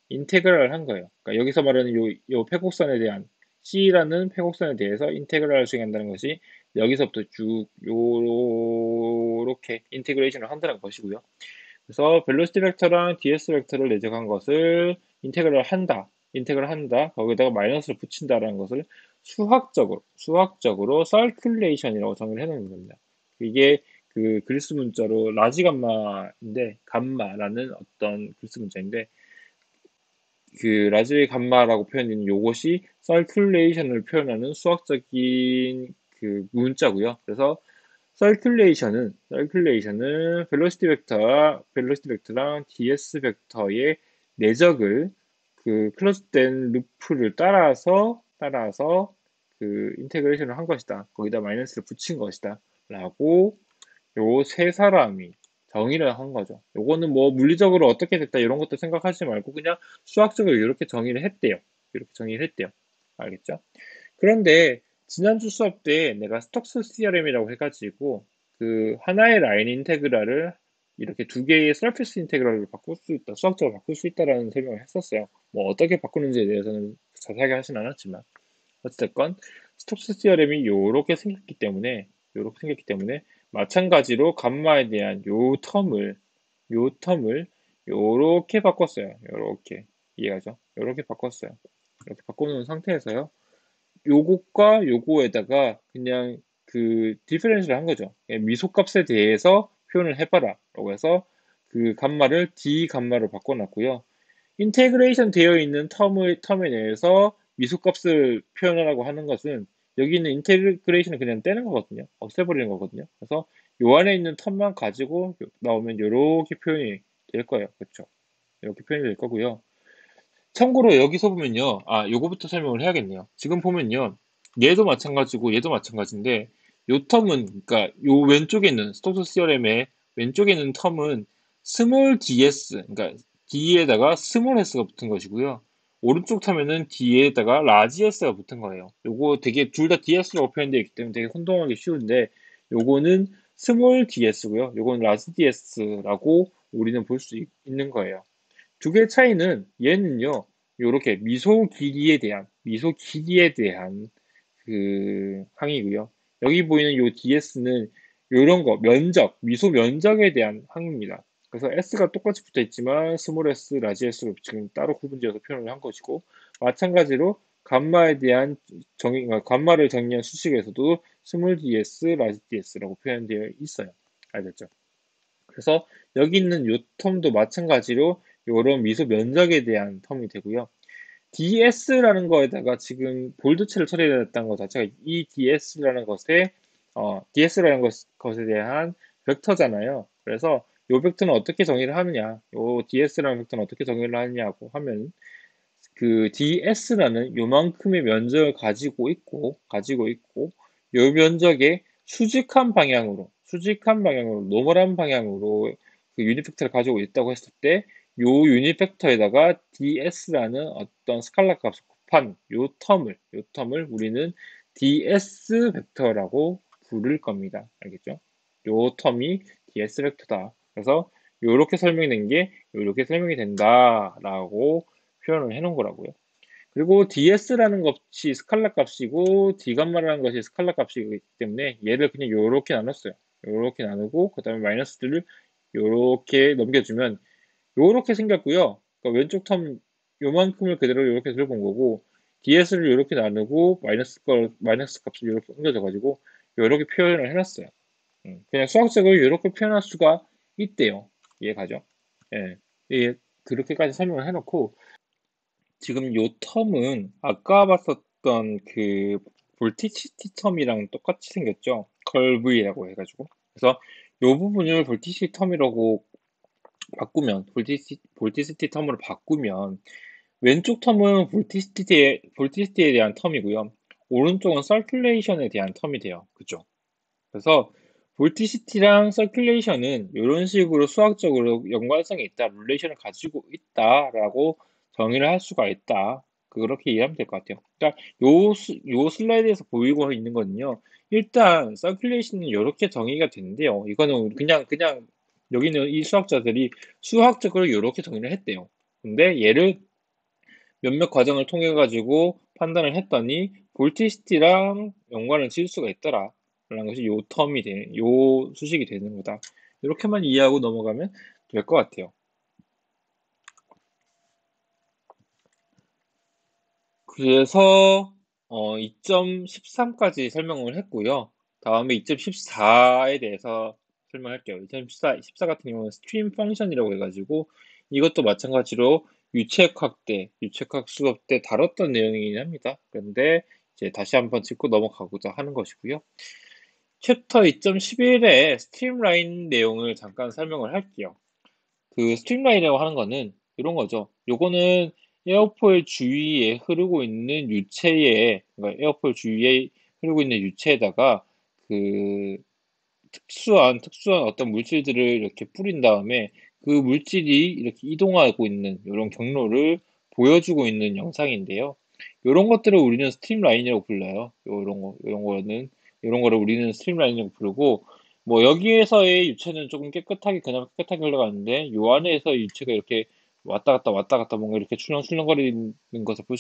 인테그랄을 한 거예요. 그러니까 여기서 말하는 요 폐곡선에 대한 C라는 폐곡선에 대해서 인테그랄을 수행한다는 것이 여기서부터 쭉 요렇게 인테그레이션을 한다는 것이고요. 그래서 벨로시티 벡터랑 DS 벡터를 내적한 것을 인테그럴 한다. 거기다가 마이너스를 붙인다라는 것을 수학적으로 서큘레이션이라고 정의를 해놓는 겁니다. 이게 그 그리스 문자로 라지 감마라는 어떤 그리스 문자인데 그 라지 감마라고 표현되는 요것이 서큘레이션을 표현하는 수학적인 그 문자고요. 그래서 서큘레이션은 벨로시티 벡터랑 ds 벡터의 내적을 그 클로즈된 루프를 따라서 그 인테그레이션을 한 것이다. 거기다 마이너스를 붙인 것이다. 라고 요 세 사람이 정의를 한 거죠. 요거는 뭐 물리적으로 어떻게 됐다 이런 것도 생각하지 말고 그냥 수학적으로 이렇게 정의를 했대요. 알겠죠? 그런데 지난주 수업 때 내가 스톡스 시어렘이라고 해가지고 그 하나의 라인 인테그랄을 이렇게 두 개의 서피스 인테그랄로 바꿀 수 있다, 수학적으로 바꿀 수 있다라는 설명을 했었어요. 뭐 어떻게 바꾸는지에 대해서는 자세하게 하진 않았지만 어쨌든 스톡스 시어렘이 요렇게 생겼기 때문에 마찬가지로 감마에 대한 요 텀을 요렇게 바꿨어요. 요렇게 이해가죠? 요렇게 바꿨어요. 이렇게 바꿔놓은 상태에서요. 요것과 요거에다가 그냥 그 디퍼런셜을 한 거죠. 미소값에 대해서 표현을 해봐라 라고 해서 그 감마를 D 감마로 바꿔놨고요. 인테그레이션 되어 있는 텀에 대해서 미소값을 표현하라고 하는 것은 여기 있는 인테그레이션을 그냥 떼는 거거든요. 없애버리는 거거든요. 그래서 요 안에 있는 텀만 가지고 나오면 이렇게 표현이 될 거예요. 그렇죠? 이렇게 표현이 될 거고요. 참고로 여기서 보면요. 요거부터 설명을 해야겠네요. 지금 보면요. 얘도 마찬가지인데, 그러니까 요 왼쪽에 있는, 스톡스 시어렘의 왼쪽에 있는 텀은 스몰 ds, 그러니까 d에다가 스몰 s가 붙은 것이고요. 오른쪽 텀에는 d에다가 라지 s가 붙은 거예요. 요거 되게 둘 다 ds라고 표현되어 있기 때문에 되게 혼동하기 쉬운데, 요거는 스몰 ds고요. 요거는 라지 ds라고 우리는 볼 수 있는 거예요. 두 개의 차이는 얘는요, 요렇게 미소 길이에 대한 그 항이고요. 여기 보이는 요 ds는 요런 거, 미소 면적에 대한 항입니다. 그래서 s가 똑같이 붙어 있지만 스몰 s, 라지 s로 지금 따로 구분지어서 표현을 한 것이고, 마찬가지로 감마를 정의한 수식에서도 스몰 ds, 라지 ds라고 표현되어 있어요. 알겠죠? 그래서 여기 있는 요 텀도 마찬가지로 요런 미소 면적에 대한 텀이 되고요. DS라는 거에다가 지금 볼드체를 처리했다는 것 자체가 이 것에 대한 벡터잖아요. 그래서 요 벡터는 어떻게 정의를 하느냐, 요 DS라는 벡터는 어떻게 정의를 하느냐고 하면 그 DS라는 요만큼의 면적을 가지고 있고 요 면적의 노멀한 방향으로 그 유닛 벡터를 가지고 있다고 했을 때 요 유닛 벡터에다가 DS라는 어떤 스칼라 값을 곱한 요 텀을 우리는 DS 벡터라고 부를 겁니다. 알겠죠? 요 텀이 DS 벡터다. 그래서 요렇게 설명이 된다라고 표현을 해놓은 거라고요. 그리고 DS라는 것이 스칼라 값이고 D감마라는 것이 스칼라 값이기 때문에 얘를 그냥 요렇게 나눴어요. 요렇게 나누고 그 다음에 마이너스들을 요렇게 넘겨주면 요렇게 생겼고요. 그러니까 왼쪽 텀 요만큼을 그대로 요렇게 들고 온 거고 DS를 요렇게 나누고 마이너스 값을 요렇게 옮겨줘가지고 요렇게 표현을 해놨어요. 그냥 수학적으로 요렇게 표현할 수가 있대요. 이해가죠? 예. 예, 그렇게까지 설명을 해놓고 지금 요 텀은 아까 봤었던 그 볼티시티 텀이랑 똑같이 생겼죠. 컬브이라고 해가지고. 그래서 요 부분을 볼티시티 텀이라고 바꾸면 볼티시티 텀으로 바꾸면 왼쪽 텀은 볼티시티에 대한 텀이고요. 오른쪽은 서큘레이션에 대한 텀이 돼요. 그죠? 그래서 볼티시티랑 서큘레이션은 이런 식으로 수학적으로 연관성이 있다, 릴레이션을 가지고 있다라고 정의를 할 수가 있다. 그렇게 이해하면 될 것 같아요. 그러니까 요 슬라이드에서 보이고 있는 거는요. 일단 서큘레이션은 이렇게 정의가 된대요. 이거는 그냥 여기는 이 수학자들이 수학적으로 이렇게 정의를 했대요. 근데 얘를 몇몇 과정을 통해 가지고 판단을 했더니 볼티시티랑 연관을 지을 수가 있더라 라는 것이 요 수식이 되는 거다. 이렇게만 이해하고 넘어가면 될 것 같아요. 그래서 2.13까지 설명을 했고요. 다음에 2.14에 대해서 설명할게요. 2.14 같은 경우는 스트림 펑션이라고 해가지고 이것도 마찬가지로 유책학 수업 때 다뤘던 내용이긴 합니다. 그런데 이제 다시 한번 짚고 넘어가고자 하는 것이고요. 챕터 2.11의 스트림라인 내용을 잠깐 설명을 할게요. 그 스트림라인이라고 하는 거는 이런 거죠. 요거는 에어포일 주위에 흐르고 있는 그러니까 에어포일 주위에 흐르고 있는 유체에다가 그 특수한 어떤 물질들을 이렇게 뿌린 다음에 그 물질이 이렇게 이동하고 있는 이런 경로를 보여주고 있는 영상인데요. 이런 것들을 우리는 스트림라인이라고 불러요. 이런 거를 우리는 스트림라인이라고 부르고, 뭐 여기에서의 유체는 조금 그나마 깨끗하게 흘러가는데 요 안에서 유체가 이렇게 왔다 갔다 뭔가 이렇게 출렁출렁거리는 것을 볼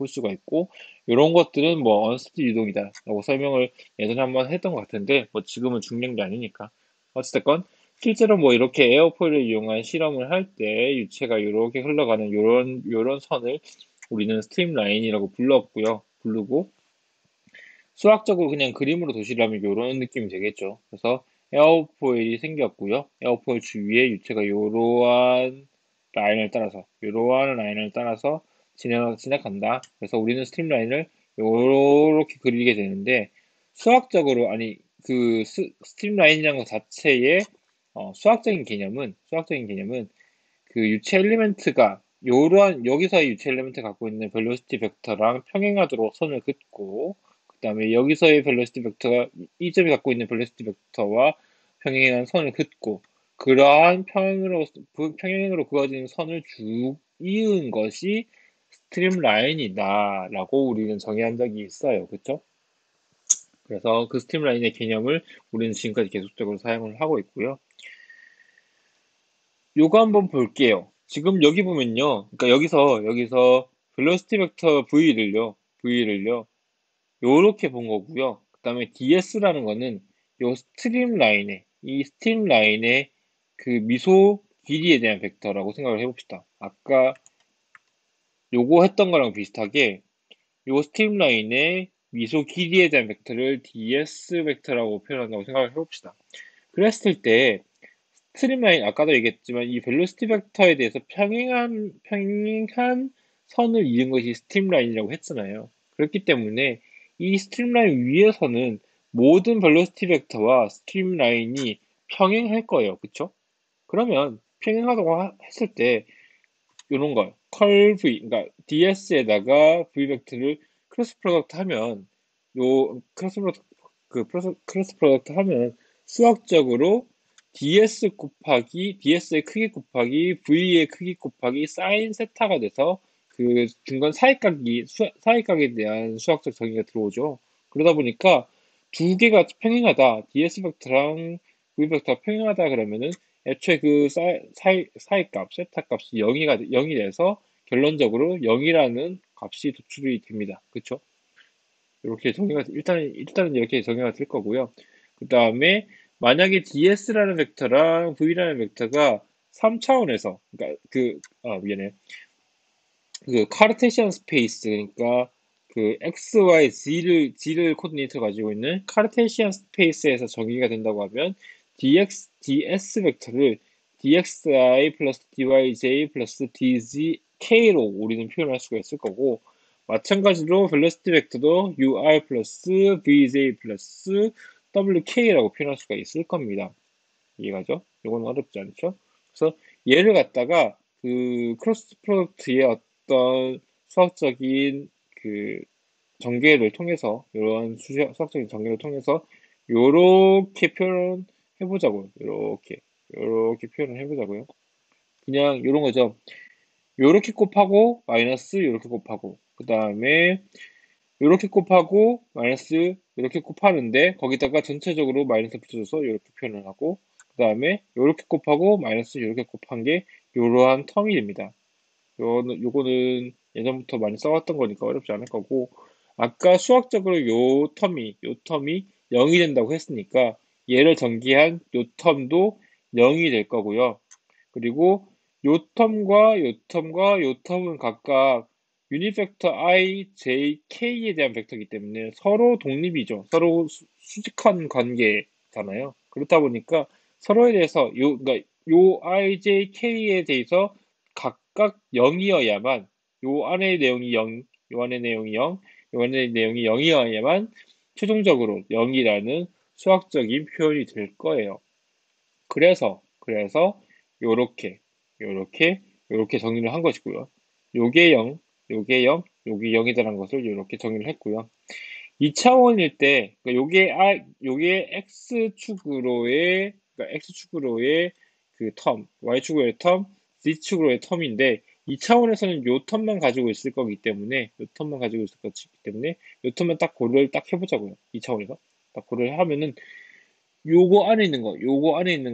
수가 있고, 이런 것들은 뭐 언스티드 유동이다라고 설명을 예전에 한번 했던 것 같은데, 뭐 지금은 중요한 게 아니니까. 어찌됐건, 실제로 뭐 이렇게 에어포일을 이용한 실험을 할 때 유체가 이렇게 흘러가는 요런 선을 우리는 스트림라인이라고 부르고, 수학적으로 그냥 그림으로 도시라면 이런 느낌이 되겠죠. 그래서 에어포일이 생겼고요. 에어포일 주위에 유체가 이러한 라인을 따라서 지나간다. 그래서 우리는 스트림라인을 이렇게 그리게 되는데, 스트림라인이라는 것 자체의 수학적인 개념은 그 유체 엘리멘트가 여기서의 유체 엘리멘트 갖고 있는 벨로시티 벡터랑 평행하도록 선을 긋고, 그 다음에 여기서의 벨로시티 벡터가 이 점이 갖고 있는 벨로시티 벡터와 평행한 선을 긋고, 그러한 평행으로 그어진 선을 쭉 이은 것이 스트림 라인이다라고 우리는 정의한 적이 있어요. 그쵸? 그래서 그 스트림 라인의 개념을 우리는 지금까지 계속적으로 사용을 하고 있고요. 요거 한번 볼게요. 지금 여기 보면요. 그러니까 여기서 velocity 벡터 V를요. 요렇게 본 거고요. 그 다음에 DS라는 거는 이 스트림 라인의 그 미소 길이에 대한 벡터라고 생각을 해봅시다. 아까 요거 했던 거랑 비슷하게 요 스트림 라인의 미소 길이에 대한 벡터를 DS 벡터라고 표현한다고 생각을 해봅시다. 그랬을 때 스트림라인 아까도 얘기했지만 이 벨로시티 벡터에 대해서 평행한 선을 이은 것이 스트림라인이라고 했잖아요. 그렇기 때문에 이 스트림라인 위에서는 모든 벨로시티 벡터와 스트림라인이 평행할 거예요. 그쵸? 그러면 평행하다고 했을 때 이런 거 컬 V, 그러니까 DS에다가 V 벡터를 크로스 프로덕트 하면 요 크로스 프로덕트 하면 수학적으로 DS의 크기 곱하기 V의 크기 곱하기 사인 세타가 돼서 그 중간 사이각에 대한 수학적 정의가 들어오죠. 그러다 보니까 두 개가 평행하다. DS 벡터랑 V 벡터가 평행하다 그러면은 애초에 사이값, 세타 값이 0이 돼서 결론적으로 0이라는 값이 도출이 됩니다. 그쵸? 이렇게 정의가, 일단은 이렇게 정의가 될 거고요. 그 다음에 만약에 ds라는 벡터랑 v라는 벡터가 3차원에서, 그러니까 미안해. 그 카르테시안 스페이스, 그러니까 그 x, y, g를 코디네이터 가지고 있는 카르테시안 스페이스에서 정의가 된다고 하면 ds 벡터를 dxi 플러스 dyj 플러스 dzk로 우리는 표현할 수가 있을 거고, 마찬가지로 벨로시티 벡터도 ui 플러스 vj 플러스 wk라고 표현할 수가 있을 겁니다. 이해가죠? 이건 어렵지 않죠? 그래서 얘를 갖다가 그 크로스 프로덕트의 어떤 수학적인 그 전개를 통해서, 이런 수학적인 전개를 통해서 요렇게 표현해 보자고요. 요렇게 표현을 해 보자고요. 그냥 요런 거죠. 요렇게 곱하고 마이너스 요렇게 곱하고, 그 다음에 요렇게 곱하고 마이너스 이렇게 곱하는데 거기다가 전체적으로 마이너스 붙여줘서 이렇게 표현을 하고, 그 다음에 요렇게 곱하고 마이너스 이렇게 곱한 게 요러한 텀이 됩니다. 요거는 예전부터 많이 써왔던 거니까 어렵지 않을 거고, 아까 수학적으로 요 텀이 0이 된다고 했으니까 얘를 전개한 요 텀도 0이 될 거고요. 그리고 요 텀과 요 텀과 요 텀은 각각 유닛 벡터 i, j, k에 대한 벡터이기 때문에 서로 독립이죠. 서로 수직한 관계잖아요. 그렇다 보니까 서로에 대해서 그러니까 요 i, j, k에 대해서 각각 0이어야만, 요 안의 내용이 0, 요 안의 내용이 0, 요 안의 내용이 0이어야만 최종적으로 0이라는 수학적인 표현이 될 거예요. 그래서 요렇게 정리를 한 것이고요. 요게 0, 요게 0, 요게 0이라는 것을 이렇게 정리를 했고요. 2차원일 때, 그러니까 요게 X축으로의 그 텀, Y축으로의 텀, Z축으로의 텀인데, 2차원에서는 요 텀만 가지고 있을 거기 때문에, 요 텀만 가지고 있을 거기 때문에, 요 텀만 딱 고려를 딱 해보자고요. 2차원에서. 딱 고려를 하면은, 요거 안에 있는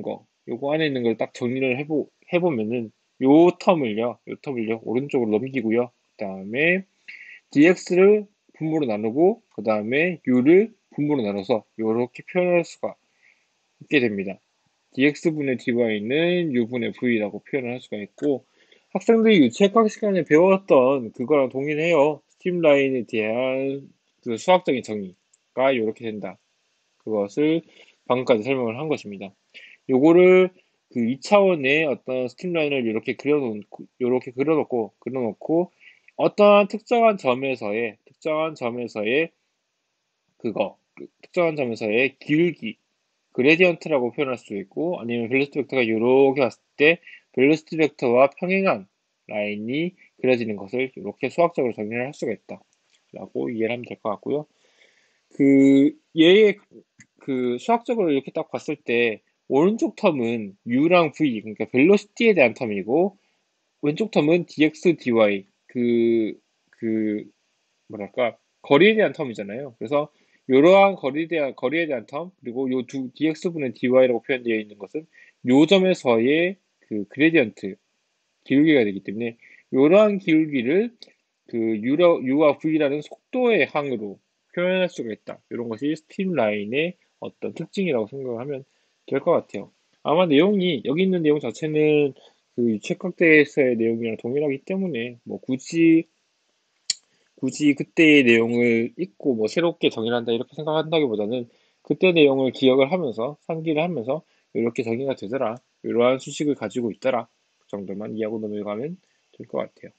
걸 딱 정리를 해보면은, 요 텀을요, 오른쪽으로 넘기고요. 그 다음에, dx를 분모로 나누고, 그 다음에 u를 분모로 나눠서 이렇게 표현할 수가 있게 됩니다. dx분의 dy는 u분의 v라고 표현을 할 수가 있고, 학생들이 유체학 시간에 배웠던 그거랑 동일해요. 스팀라인에 대한 그 수학적인 정의가 이렇게 된다. 그것을 방금까지 설명을 한 것입니다. 요거를 그 2차원의 어떤 스팀라인을 이렇게 그려놓고, 어떠한 특정한 점에서의 기울기, 그레디언트라고 표현할 수 있고, 아니면 벨로시티 벡터가 이렇게 왔을 때 벨로시티 벡터와 평행한 라인이 그려지는 것을 이렇게 수학적으로 정리를 할 수가 있다 라고 이해를 하면 될 것 같고요. 얘의 수학적으로 이렇게 딱 봤을 때 오른쪽 텀은 u랑 v, 그러니까 벨로시티에 대한 텀이고, 왼쪽 텀은 dx, dy, 뭐랄까, 거리에 대한 텀이잖아요. 그래서 이러한 거리에 대한 텀, 그리고 요 dx분의 dy라고 표현되어 있는 것은 요 점에서의 그 그레디언트, 기울기가 되기 때문에, 이러한 기울기를 u와 v라는 속도의 항으로 표현할 수가 있다. 이런 것이 스팀라인의 어떤 특징이라고 생각을 하면 될 것 같아요. 아마 여기 있는 내용 자체는 그 유체각대에서의 내용이랑 동일하기 때문에, 뭐 굳이 그때의 내용을 잊고 뭐 새롭게 정의한다 이렇게 생각한다기보다는 그때 내용을 기억을 하면서 상기를 하면서 이렇게 정의가 되더라, 이러한 수식을 가지고 있더라, 그 정도만 이해하고 넘어가면 될 것 같아요.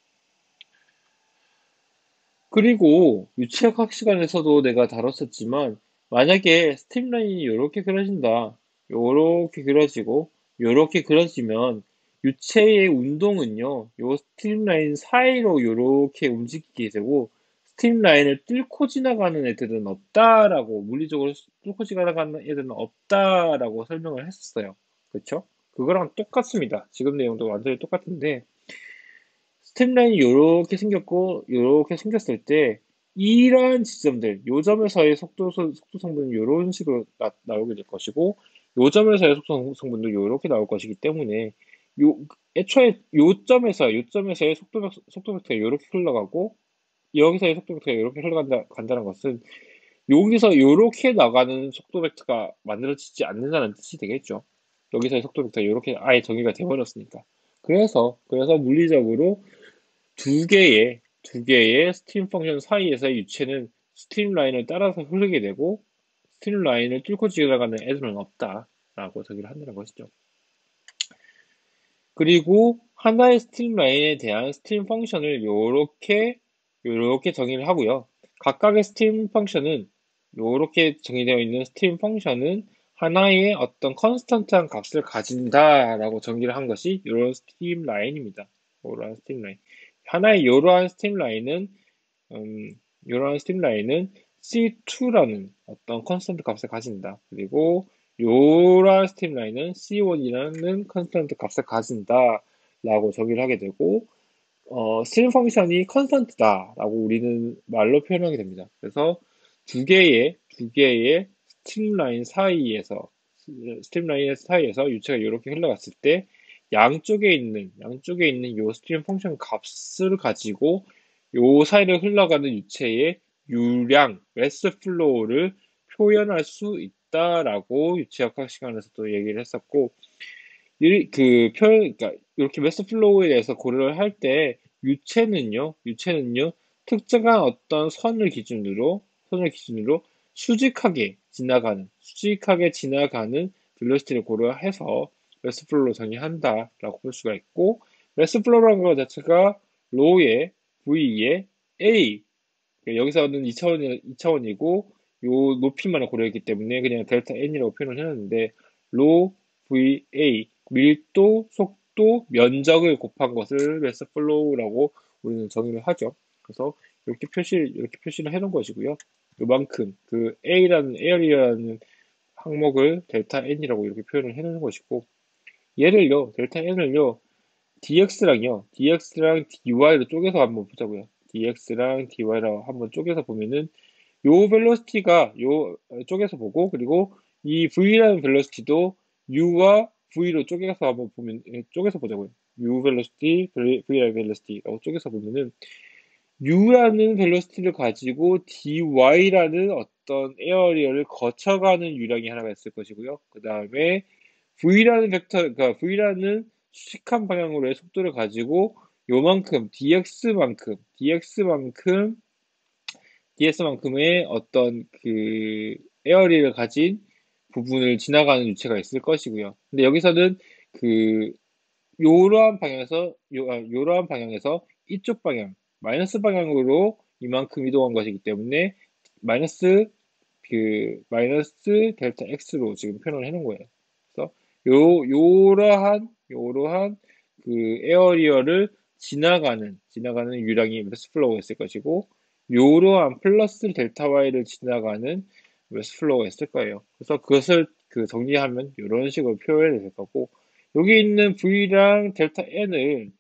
그리고 유체학 시간에서도 내가 다뤘었지만, 만약에 스팀라인이 이렇게 그려진다, 요렇게 그려지고 요렇게 그려지면 유체의 운동은요, 요 스팀라인 사이로 요렇게 움직이게 되고, 스팀라인을 뚫고 지나가는 애들은 없다라고, 물리적으로 뚫고 지나가는 애들은 없다라고 설명을 했었어요. 그쵸? 그거랑 똑같습니다. 지금 내용도 완전히 똑같은데, 스텝라인이 요렇게 생겼고 요렇게 생겼을 때 이러한 지점들, 요 점에서의 속도 성분은 요런 식으로 나오게 될 것이고, 요 점에서의 속도 성분도 요렇게 나올 것이기 때문에, 애초에 요 점에서의 속도 벡터가 요렇게 흘러가고, 여기서의 속도 벡터가 이렇게 간다는 것은 여기서 이렇게 나가는 속도 벡터가 만들어지지 않는다는 뜻이 되겠죠. 여기서의 속도 벡터가 이렇게 아예 정의가 돼버렸으니까. 그래서 물리적으로 두 개의 스트림 펑션 사이에서의 유체는 스트림 라인을 따라서 흐르게 되고 스트림 라인을 뚫고 지나가는 애들은 없다라고 저기를 한다는 것이죠. 그리고 하나의 스트림 라인에 대한 스트림 펑션을 요렇게 정의를 하고요. 각각의 스트림 펑션은 요렇게 정의되어 있는 스트림 펑션은 하나의 어떤 컨스턴트한 값을 가진다라고 정의를 한 것이 요런 스트림 라인입니다. 요러한 스트림 라인. 하나의 요러한 스트림 라인은 요러한 스트림 라인은 C2라는 어떤 컨스턴트 값을 가진다. 그리고 요러한 스트림 라인은 C1이라는 컨스턴트 값을 가진다. 라고 정의를 하게 되고, 스트림 펑션이 컨스턴트다라고 우리는 말로 표현하게 됩니다. 그래서 두 개의 스트림 라인 사이에서 유체가 이렇게 흘러갔을 때, 양쪽에 있는 요 스트림 펑션 값을 가지고 요 사이를 흘러가는 유체의 유량, 매스 플로우를 표현할 수 있다라고 유체역학 시간에서도 얘기를 했었고, 그러니까 이렇게 매스 플로우에 대해서 고려를 할 때 유체는요 특정한 어떤 선을 기준으로 수직하게 지나가는 벨로시티를 고려해서 매스 플로우로 정의한다라고 볼 수가 있고, 매스 플로우라는 것 자체가 로의 v의 a, 그러니까 여기서는 2차원이고 요 높이만을 고려했기 때문에 그냥 델타 n이라고 표현을 해놨는데, 로 VA, 밀도, 속도, 면적을 곱한 것을 매스 플로우라고 우리는 정의를 하죠. 그래서 이렇게 표시를 해놓은 것이고요. 요만큼 그 A라는 에어리어라는 항목을 델타 N이라고 이렇게 표현을 해놓은 것이고, 델타 N을요 dx랑 dy로 쪼개서 한번 보자고요. dx랑 dy로 한번 쪼개서 보면은 요 벨로시티가 쪼개서 보고, 그리고 이 v라는 벨로시티도 u와 v로 쪼개서 한번 쪼개서 보자고요. u 벨로시티, v라는 벨로시티라고 쪼개서 보면은 u라는 벨로시티를 가지고 dy라는 어떤 에어리어를 거쳐가는 유량이 하나가 있을 것이고요. 그 다음에 그러니까 v라는 수직한 방향으로의 속도를 가지고 요만큼 ds만큼의 어떤 그 에어리를 가진 부분을 지나가는 유체가 있을 것이고요. 근데 여기서는 그 요러한 방향에서 이쪽 방향, 마이너스 방향으로 이만큼 이동한 것이기 때문에 마이너스 델타 x로 지금 표현을 해놓은 거예요. 그래서 요러한 그 에어리어를 지나가는 유량이 매스 플로우가 있을 것이고, 요러한 플러스 델타 y를 지나가는 매스 플로우가 있을 거예요. 그래서 그것을 정리하면 이런 식으로 표현이 될 거고, 여기 있는 v랑 델타 n을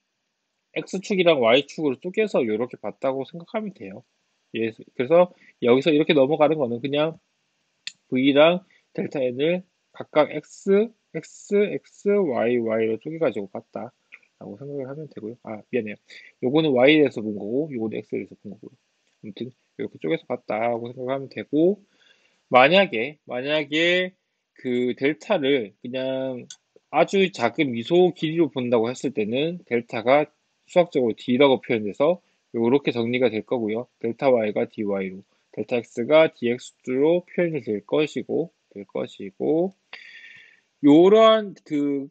x축이랑 y축으로 쪼개서 이렇게 봤다고 생각하면 돼요. 예, 그래서 여기서 이렇게 넘어가는 거는 그냥 v랑 델타 n을 각각 y로 쪼개가지고 봤다라고 생각을 하면 되고요. 아, 미안해요. 요거는 y에 대해서 본 거고, 요거는 x에 대해서 본 거고요. 아무튼 이렇게 쪼개서 봤다고 생각하면 되고, 만약에 그 델타를 그냥 아주 작은 미소 길이로 본다고 했을 때는 델타가 수학적으로 d라고 표현돼서 이렇게 정리가 될 거고요. 델타 y가 dy로, 델타 x가 dx로 표현이 될 것이고, 요러한 스트림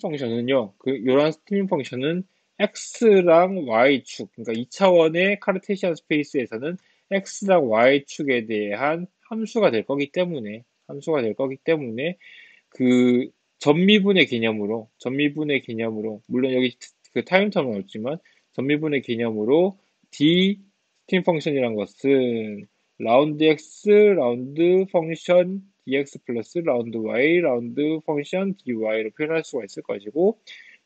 펑션은요, 요러한 스트림 펑션은 x랑 y축, 그러니까 2차원의 카르테시안 스페이스에서는 x랑 y축에 대한 함수가 될 거기 때문에, 그 물론 여기 그 타임 텀은 없지만, 전미분의 개념으로 d 스팀 펑션이란 것은 라운드 x 라운드 펑션 dx 플러스 라운드 y 라운드 펑션 dy로 표현할 수가 있을 것이고,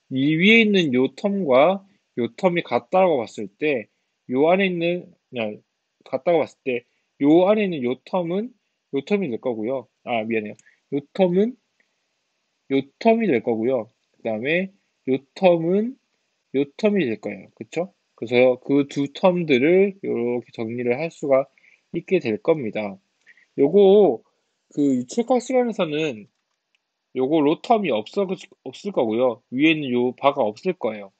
이 위에 있는 요 텀과 요 텀이 같다고 봤을 때, 요 안에 있는 그냥 같다고 봤을 때, 요 안에 있는 요 텀이 될 거고요. 아, 미안해요. 요 텀이 될 거고요. 그 다음에 요 텀이 될 거예요. 그쵸? 그래서 그 두 텀들을 이렇게 정리를 할 수가 있게 될 겁니다. 요거 그 유출각 시간에서는 요거 로텀이 없을 거고요. 위에는 요 바가 없을 거예요.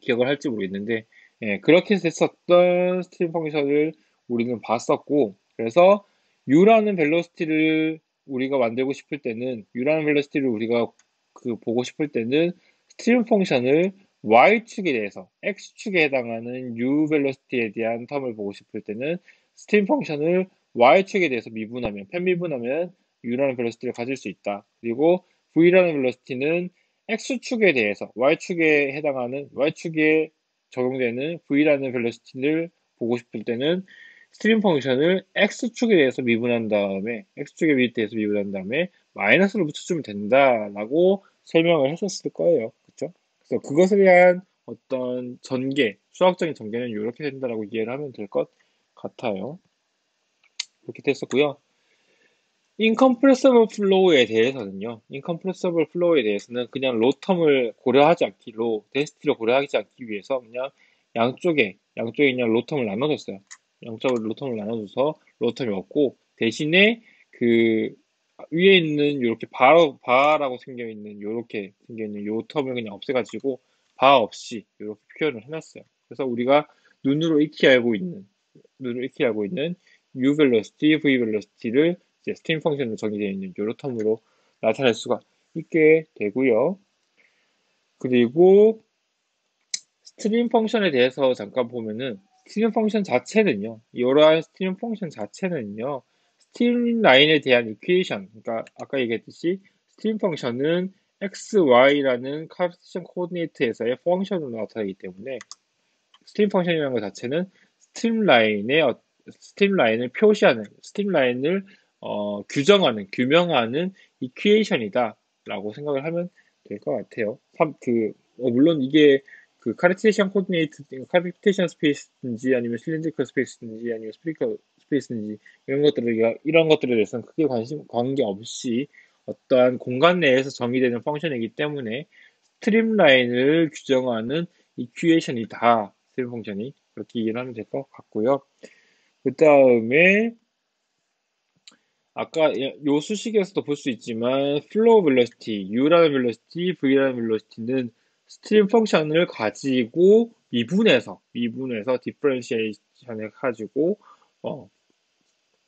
기억을 할지 모르겠는데, 예, 그렇게 됐었던 스트림 펑션을 우리는 봤었고, 그래서 U라는 벨로시티를 우리가 만들고 싶을 때는, U라는 벨로시티를 우리가 그 보고 싶을 때는 스트림 펑션을 Y축에 대해서, X축에 해당하는 U 벨로시티에 대한 텀을 보고 싶을 때는 스트림 펑션을 Y축에 대해서 미분하면, 편미분하면 U라는 벨로시티를 가질 수 있다. 그리고 V라는 벨로시티는 X축에 대해서 Y축에 해당하는 Y축에 적용되는 V라는 벨로시티를 보고 싶을 때는 스트림 펑션을 X축에 대해서 미분한 다음에 X축에 대해서 미분한 다음에 마이너스를 붙여주면 된다라고 설명을 했었을 거예요. 그렇죠? 그래서 그것에 대한 어떤 전개, 수학적인 전개는 이렇게 된다라고 이해를 하면 될 것 같아요. 그렇게 됐었고요. incompressible flow에 대해서는요, incompressible flow에 대해서는 그냥 로텀을 고려하지 않기, density 고려하지 않기 위해서 그냥 양쪽에 그냥 로텀을 나눠줬어요. 양쪽으로 로텀을 나눠줘서 로텀이 없고, 대신에 그 위에 있는 요렇게 바라고 생겨있는 요렇게 생겨있는 요 텀을 그냥 없애가지고 바 없이 요렇게 표현을 해놨어요. 그래서 우리가 눈으로 익히 알고 있는 U velocity, V velocity를 이제 스트림 펑션으로 정의되어 있는 요로 텀으로 나타낼 수가 있게 되고요. 그리고 스트림 펑션에 대해서 잠깐 보면은 스트림 펑션 자체는요. 이러한 스트림 펑션 자체는요. 스트림 라인에 대한 이퀘이션, 그러니까 아까 얘기했듯이 스트림 펑션은 x, y라는 카르테시안 코디네이트에서의 펑션으로 나타나기 때문에 스트림 펑션이라는 것 자체는 스트림 라인을 표시하는, 스트림 라인을 규명하는 이퀘이션이다라고 생각을 하면 될 것 같아요. 물론 이게 그 카르테시안 스페이스인지 아니면 실린드리컬 스페이스인지 아니면 스피리컬 스페이스인지 이런 것들에 대해서는 크게 관계없이 어떠한 공간 내에서 정의되는 펑션이기 때문에 스트림라인을 규정하는 이큐에이션이다. 스트림 펑션이. 그렇게 이해를 하면 될 것 같고요. 그 다음에 아까 요 수식에서도 볼 수 있지만 플로우 벨로시티, U라는 벨로시티, V라는 벨로시티는 스트림 펑션을 가지고 미분해서 디퍼런시에이션을 가지고 어,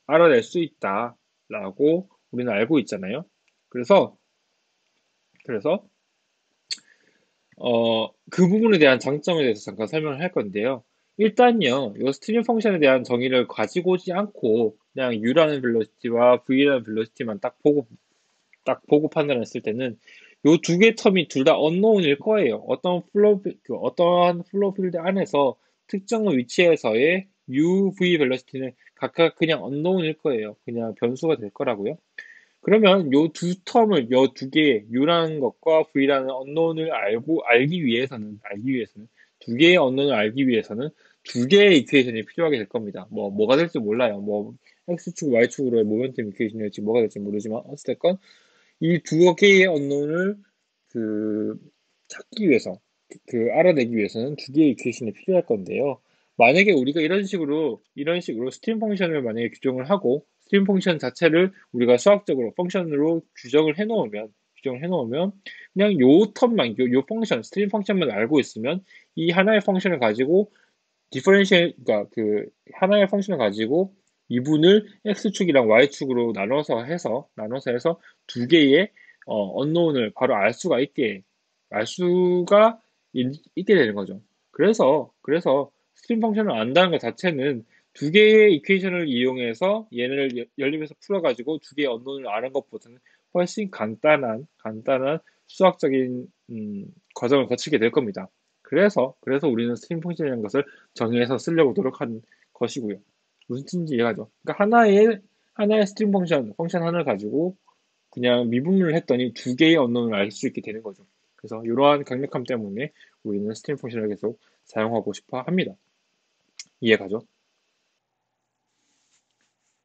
알아낼 수 있다라고 우리는 알고 있잖아요. 그래서 그래서 그 부분에 대한 장점에 대해서 잠깐 설명을 할 건데요. 일단요, 이 스트림 펑션에 대한 정의를 가지고 오지 않고 그냥 U라는 벨로시티와 V라는 벨로시티만 딱 보고 판단했을 때는 이 두 개 텀이 둘 다 언노운일 거예요. 어떠한 플로우 필드 안에서 특정 위치에서의 U, V 벨로시티는 각각 그냥 언노운일 거예요. 그냥 변수가 될 거라고요. 그러면 요 두 텀을, 요 두 개, U라는 것과 V라는 언노운을 알기 위해서는, 두 개의 언노운을 알기 위해서는 두 개의 이퀘이션이 필요하게 될 겁니다. 뭐가 될지 몰라요. X축, Y축으로의 모멘텀 이퀘이션일지 뭐가 될지 모르지만, 어찌됐건, 이 두 개의 언노운을 그, 찾기 위해서, 알아내기 위해서는 두 개의 이퀘이션이 필요할 건데요. 만약에 우리가 이런 식으로 스트림 펑션을 만약에 규정을 하고, 스트림 펑션 자체를 우리가 수학적으로 펑션으로 규정을 해놓으면, 그냥 요 텀만, 요 펑션, 스트림 펑션만 알고 있으면, 이 하나의 펑션을 가지고, 그러니까 하나의 펑션을 가지고, 미분을 X축이랑 Y축으로 나눠서 해서 두 개의 언노운을 바로 알 수가 있게 되는 거죠. 그래서 스트림 펑션을 안다는 것 자체는 두 개의 이퀘이션을 이용해서 얘를 연립해서 풀어가지고 두 개의 언노운을 아는 것보다는 훨씬 간단한 수학적인 과정을 거치게 될 겁니다. 그래서 우리는 스트림 펑션이라는 것을 정의해서 쓰려고 노력한 것이고요. 무슨 뜻인지 이해가죠? 그러니까 하나의 스트림 펑션 하나를 가지고 그냥 미분을 했더니 두 개의 언어를 알 수 있게 되는 거죠. 그래서 이러한 강력함 때문에 우리는 스트림 펑션을 계속 사용하고 싶어 합니다. 이해가죠?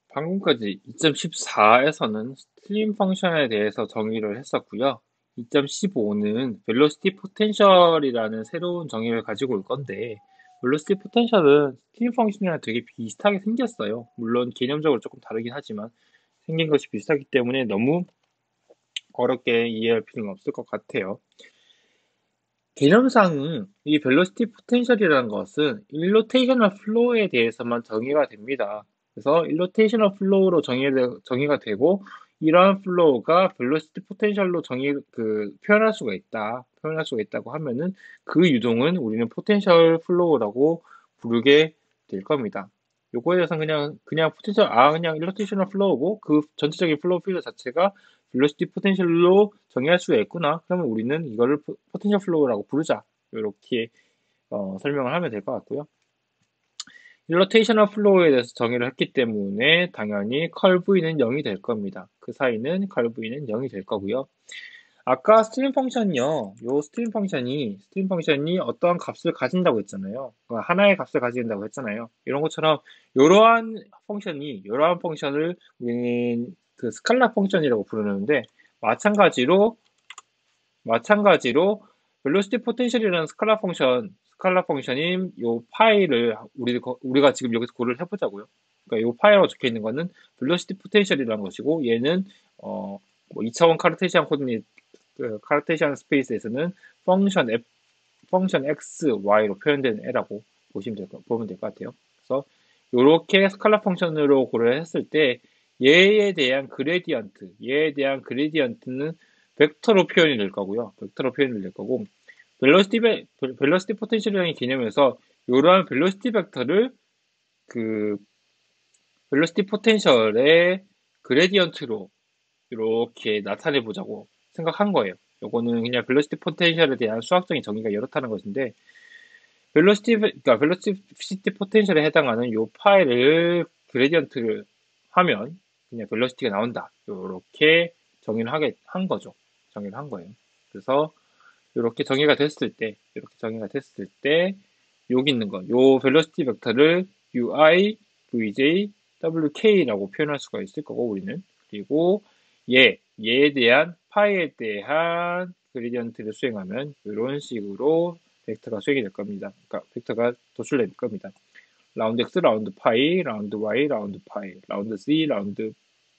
방금까지 2.14에서는 스트림 펑션에 대해서 정의를 했었고요. 2.15는 velocity potential이라는 새로운 정의를 가지고 올 건데, velocity potential은 스트림 펑션이랑 되게 비슷하게 생겼어요. 물론 개념적으로 조금 다르긴 하지만 생긴 것이 비슷하기 때문에 너무 어렵게 이해할 필요는 없을 것 같아요. 개념상 이 velocity potential이라는 것은 irrotational flow에 대해서만 정의가 됩니다. 그래서 irrotational flow로 정의가 되고, 이러한 flow가 velocity potential로 표현할 수가 있다고 하면은 그 유동은 우리는 potential flow라고 부르게 될 겁니다. 요거에 대해서는 그냥 irrotational flow고 그 전체적인 flow 필드 자체가 velocity potential로 정의할 수가 있구나. 그러면 우리는 이거를 potential flow라고 부르자. 이렇게 설명을 하면 될 것 같고요. irrotational flow에 대해서 정의를 했기 때문에 당연히 curl V는 0이 될 겁니다. 그 사이는 curl V는 0이 될 거고요. 아까 스트림 펑션이요. 스트림 펑션이 어떠한 값을 가진다고 했잖아요. 하나의 값을 가진다고 했잖아요. 이런 것처럼 이러한 펑션을 우리는 그 스칼라 펑션이라고 부르는데, 마찬가지로 velocity potential이라는 스칼라 펑션인 요 파이를 우리가 지금 여기서 고려를 해보자고요. 그러니까 요 파이라고 적혀 있는 거는 velocity potential이라는 것이고, 얘는 2차원 카르테시안 스페이스에서는 펑션 x, y로 표현된 애라고 보면 될 것 같아요. 그래서 이렇게 스칼라 펑션으로 고려를 했을 때 얘에 대한 그레디언트는 벡터로 표현이 될 거고요. 벨로시티 포텐셜이라는 개념에서 이러한 벨로시티 벡터를 그 벨로시티 포텐셜의 그레디언트로 이렇게 나타내 보자고 생각한 거예요. 요거는 그냥 벨로시티 포텐셜에 대한 수학적인 정의가 이렇다는 것인데, 벨로시티 포텐셜에 해당하는 요 파일을 그레디언트를 하면 그냥 벨로시티가 나온다. 요렇게 정의를 한 거죠. 정의를 한 거예요. 그래서 이렇게 정의가 됐을 때 여기 있는 요 벨로시티 벡터를 ui, vj, wk라고 표현할 수가 있을 거고, 우리는. 그리고 파이에 대한 그레디언트를 수행하면 이런 식으로 벡터가 수행이 될 겁니다. 그러니까 벡터가 도출될 겁니다. 라운드 x, 라운드 파이, 라운드 y, 라운드 파이, 라운드 z, 라운드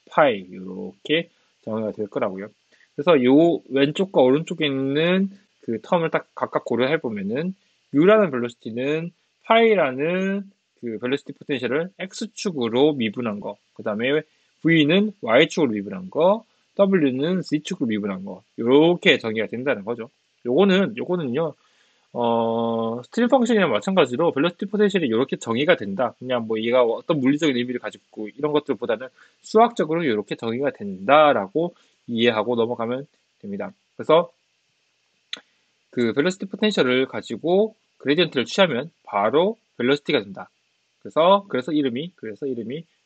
파이, 이렇게 정의가 될 거라고요. 그래서 요 왼쪽과 오른쪽에 있는 그 텀을 딱 각각 고려해 보면은 u라는 벨로시티는 파이라는 그 벨로시티 포텐셜을 x축으로 미분한 거, 그 다음에 v는 y축으로 미분한 거, w는 z축으로 미분한 거, 요렇게 정의가 된다는 거죠. 요거는요, 스트림 펑션이랑 마찬가지로 벨로시티 포텐셜이 이렇게 정의가 된다. 그냥 뭐 얘가 어떤 물리적인 의미를 가지고 있고 이런 것들보다는 수학적으로 이렇게 정의가 된다라고 이해하고 넘어가면 됩니다. 그래서 그 벨로시티 포텐셜을 가지고 그레디언트를 취하면 바로 벨로시티가 된다. 그래서 이름이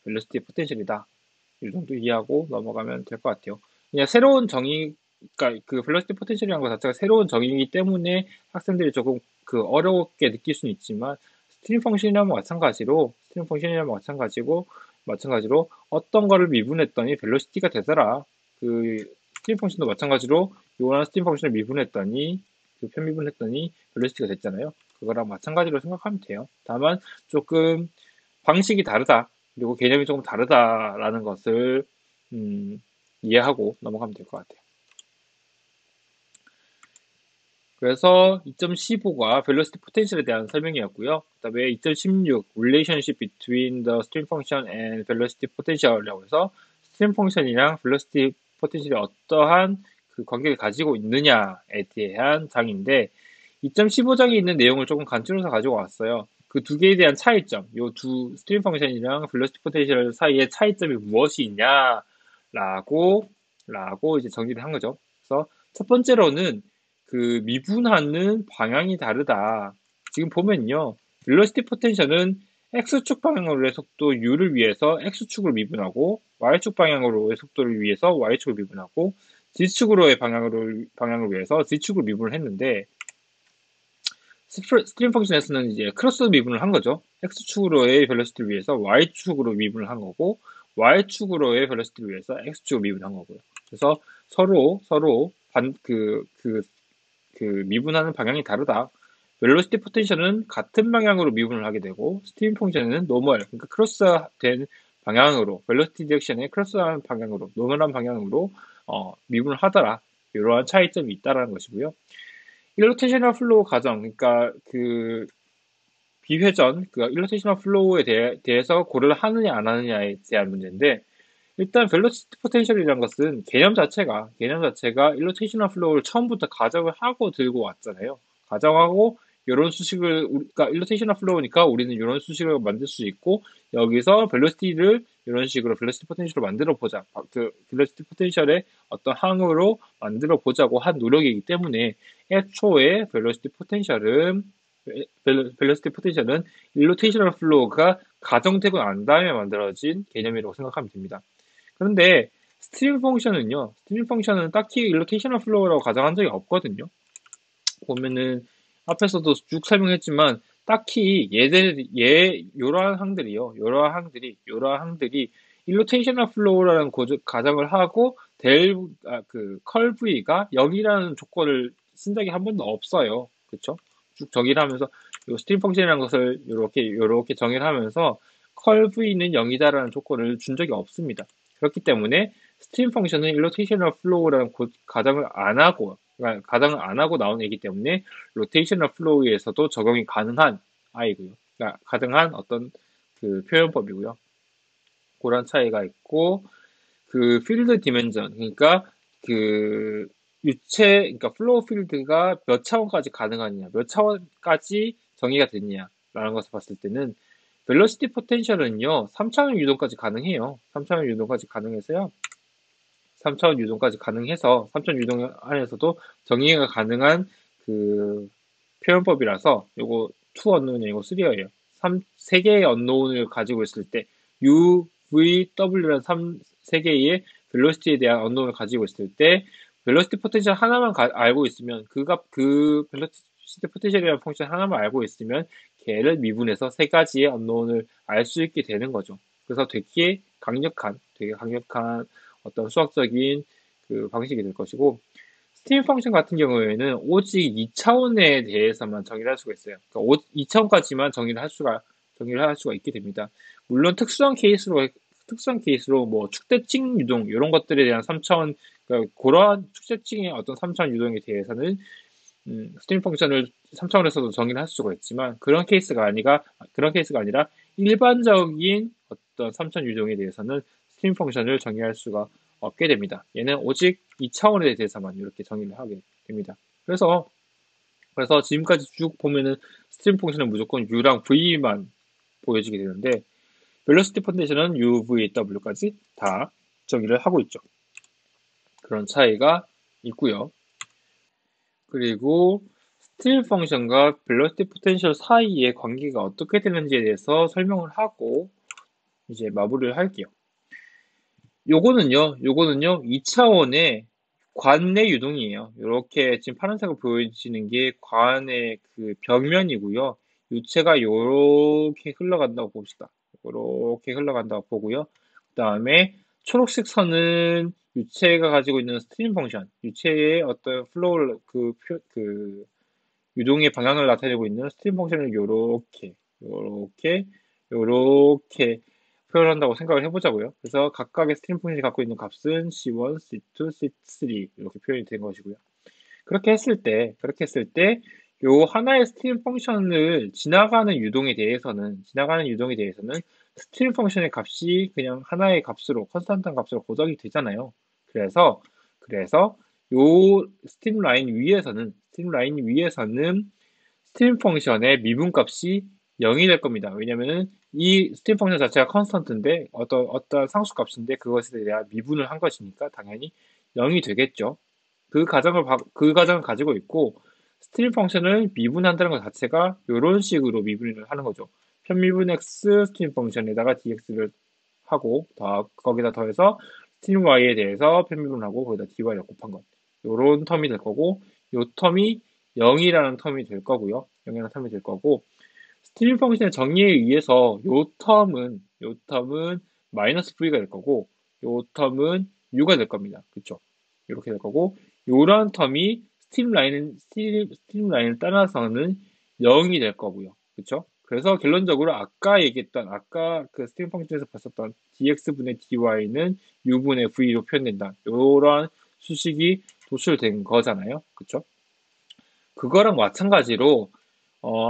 벨로시티 포텐셜이다. 이 정도 이해하고 넘어가면 될 것 같아요. 그냥 새로운 정의, 그러니까 그 벨로시티 포텐셜이라는 것 자체가 새로운 정의이기 때문에 학생들이 조금 그 어렵게 느낄 수는 있지만, 스트림 펑션이랑 마찬가지로 어떤 거를 미분했더니 벨로시티가 되더라. 그 스트림 펑션도 마찬가지로 요한 스트림 펑션을 미분했더니 그 편미분했더니 벨로시티가 됐잖아요. 그거랑 마찬가지로 생각하면 돼요. 다만 조금 방식이 다르다. 그리고 개념이 조금 다르다라는 것을 이해하고 넘어가면 될 것 같아요. 그래서 2.15가 velocity potential에 대한 설명이었고요. 그 다음에 2.16 relationship between the stream function and velocity potential이라고 해서 스트림 펑션이랑 velocity potential이 어떠한 그 관계를 가지고 있느냐에 대한 장인데, 2.15장에 있는 내용을 조금 간추려서 가지고 왔어요. 그 두 개에 대한 차이점, 요 두 스트림 펑션이랑 velocity potential 사이의 차이점이 무엇이 있냐라고 이제 정리를 한 거죠. 그래서 첫 번째로는 그 미분하는 방향이 다르다. 지금 보면요, velocity potential은 x축 방향으로의 속도 u를 위해서 x축을 미분하고, y축 방향으로의 속도를 위해서 y축을 미분하고, z축으로의 방향을 위해서 z축을 미분을 했는데, 스트림 펑션에서는 이제 크로스 미분을 한 거죠. x축으로의 벨로시티를 위해서 y축으로 미분을 한 거고, y축으로의 벨로시티를 위해서 x축으로 미분을 한 거고요. 그래서 서로 미분하는 방향이 다르다. 벨로시티 포텐셜은 같은 방향으로 미분을 하게 되고 스팀 펑션은 노멀, 그러니까 크로스된 방향으로 벨로시티 디렉션에 크로스한 방향으로 노멀한 방향으로 미분을 하더라. 이러한 차이점이 있다라는 것이고요. 일로테이셔널 플로우 과정, 그러니까 그 비회전, 그 일로테이셔널 플로우에 대해서 고려를 하느냐 안 하느냐에 대한 문제인데 일단 벨로시티 포텐셜이라는 것은 개념 자체가 일로테이셔널 플로우를 처음부터 가정을 하고 들고 왔잖아요. 가정하고 이런 수식을 그러니까 일로테이셔널 플로우니까 우리는 이런 수식을 만들 수 있고 여기서 벨로시티를 이런 식으로 벨로시티 포텐셜로 만들어 보자. 그 벨로시티 포텐셜의 어떤 항으로 만들어 보자고 한 노력이기 때문에 애초에 벨로시티 포텐셜은 일로테이셔널 플로우가 가정되고 난 다음에 만들어진 개념이라고 생각하면 됩니다. 그런데 스트림 펑션은 딱히 일로테이셔널 플로우라고 가정한 적이 없거든요. 보면은 앞에서도 쭉 설명했지만 딱히 요러한 항들이 일로테이셔널 플로우라는 가정을 하고 컬 V가 0이라는 조건을 쓴 적이 한 번도 없어요. 그쵸? 쭉 정의를 하면서 요 스트림 펑션이라는 것을 요렇게 정의를 하면서 컬 V는 0이다라는 조건을 준 적이 없습니다. 그렇기 때문에 스트림 펑션은 일로테이셔널 플로우라는 가정을 안 하고 나온 애기 때문에 로테이셔널 플로우에서도 적용이 가능한 아이고요. 그러니까 가능한 어떤 그 표현법이고요. 그런 차이가 있고 그 필드 디멘전, 그러니까 그 그러니까 플로우 필드가 몇 차원까지 가능하느냐, 몇 차원까지 정의가 됐냐라는 것을 봤을 때는 벨로시티 포텐셜은요 3차원 유동까지 가능해요. 3차원 유동까지 가능해서요. 3차원 유동까지 가능해서 3차원 유동 안에서도 정의가 가능한 그 표현법이라서 요거 2 언노운이고 3예요. 3개의 언노운을 가지고 있을 때 U, V, W라는 3개의 벨로시티에 대한 언노운을 가지고 있을 때 벨로시티 포텐셜 하나만 알고 있으면 그 벨로시티 포텐셜이라는 펑션 하나만 알고 있으면 걔를 미분해서 3가지의 언노운을 알 수 있게 되는 거죠. 그래서 되게 강력한 어떤 수학적인 그 방식이 될 것이고 스팀 펑션 같은 경우에는 오직 2차원에 대해서만 정의를 할 수가 있어요. 그러니까 2차원까지만 정의를 할 수가 있게 됩니다. 물론 특수한 케이스로 뭐 축대칭 유동 이런 것들에 대한 3차원 그러니까 그러한 축대칭의 어떤 3차원 유동에 대해서는 스트림 펑션을 3차원에서도 정의를 할 수가 있지만 그런 케이스가 아니라 일반적인 어떤 3차원 유동에 대해서는 스트림 펑션을 정의할 수가 없게 됩니다. 얘는 오직 2차원에 대해서만 이렇게 정의를 하게 됩니다. 그래서 지금까지 쭉 보면은 스트림 펑션은 무조건 U랑 V만 보여지게 되는데 벨로시티 포텐셜은 U, V, W까지 다 정의를 하고 있죠. 그런 차이가 있고요. 그리고 스트림 펑션과 벨로시티 포텐셜 사이의 관계가 어떻게 되는지에 대해서 설명을 하고 이제 마무리를 할게요. 요거는요 2차원의 관내 유동이에요. 이렇게 지금 파란색으로 보여지는 게 관의 그 벽면이고요. 유체가 요렇게 흘러간다고 봅시다. 요렇게 흘러간다고 보고요. 그 다음에 초록색 선은 유체가 가지고 있는 스트림 펑션, 유체의 어떤 플로우를 유동의 방향을 나타내고 있는 스트림 펑션을 요렇게 표현한다고 생각을 해보자고요. 그래서 각각의 스트림 펑션이 갖고 있는 값은 C1, C2, C3 이렇게 표현이 된 것이고요. 그렇게 했을 때 요 하나의 스트림 펑션을 지나가는 유동에 대해서는 스트림 펑션의 값이 그냥 하나의 값으로 컨스탄트 값으로 고정이 되잖아요. 그래서 요 스트림 라인 위에서는 스트림 펑션의 미분값이 0이 될 겁니다. 왜냐면은 이 스트림 펑션 자체가 컨스턴트인데 어떤 상수값인데 그것에 대한 미분을 한 것이니까 당연히 0이 되겠죠. 그 가정을 가지고 있고 스트림 펑션을 미분한다는 것 자체가 이런 식으로 미분을 하는 거죠. 편미분 x 스트림 펑션에다가 dx를 하고 거기다 더해서 스트림 y에 대해서 편미분하고 거기다 dy를 곱한 것. 요런 텀이 될 거고 요 텀이 0이라는 텀이 될 거고요. 0이라는 텀이 될 거고 스트림 펑션의 정의에 의해서 요 텀은 마이너스 v가 될 거고 요 텀은 u가 될 겁니다. 그쵸? 이렇게 될 거고 요런 텀이 스팀 라인을 따라서는 0이 될 거고요. 그쵸? 그래서 결론적으로 아까 그 스팀 펑션에서 봤었던 dx분의 dy는 u분의 v로 표현된다. 요런 수식이 도출된 거잖아요. 그쵸? 그거랑 마찬가지로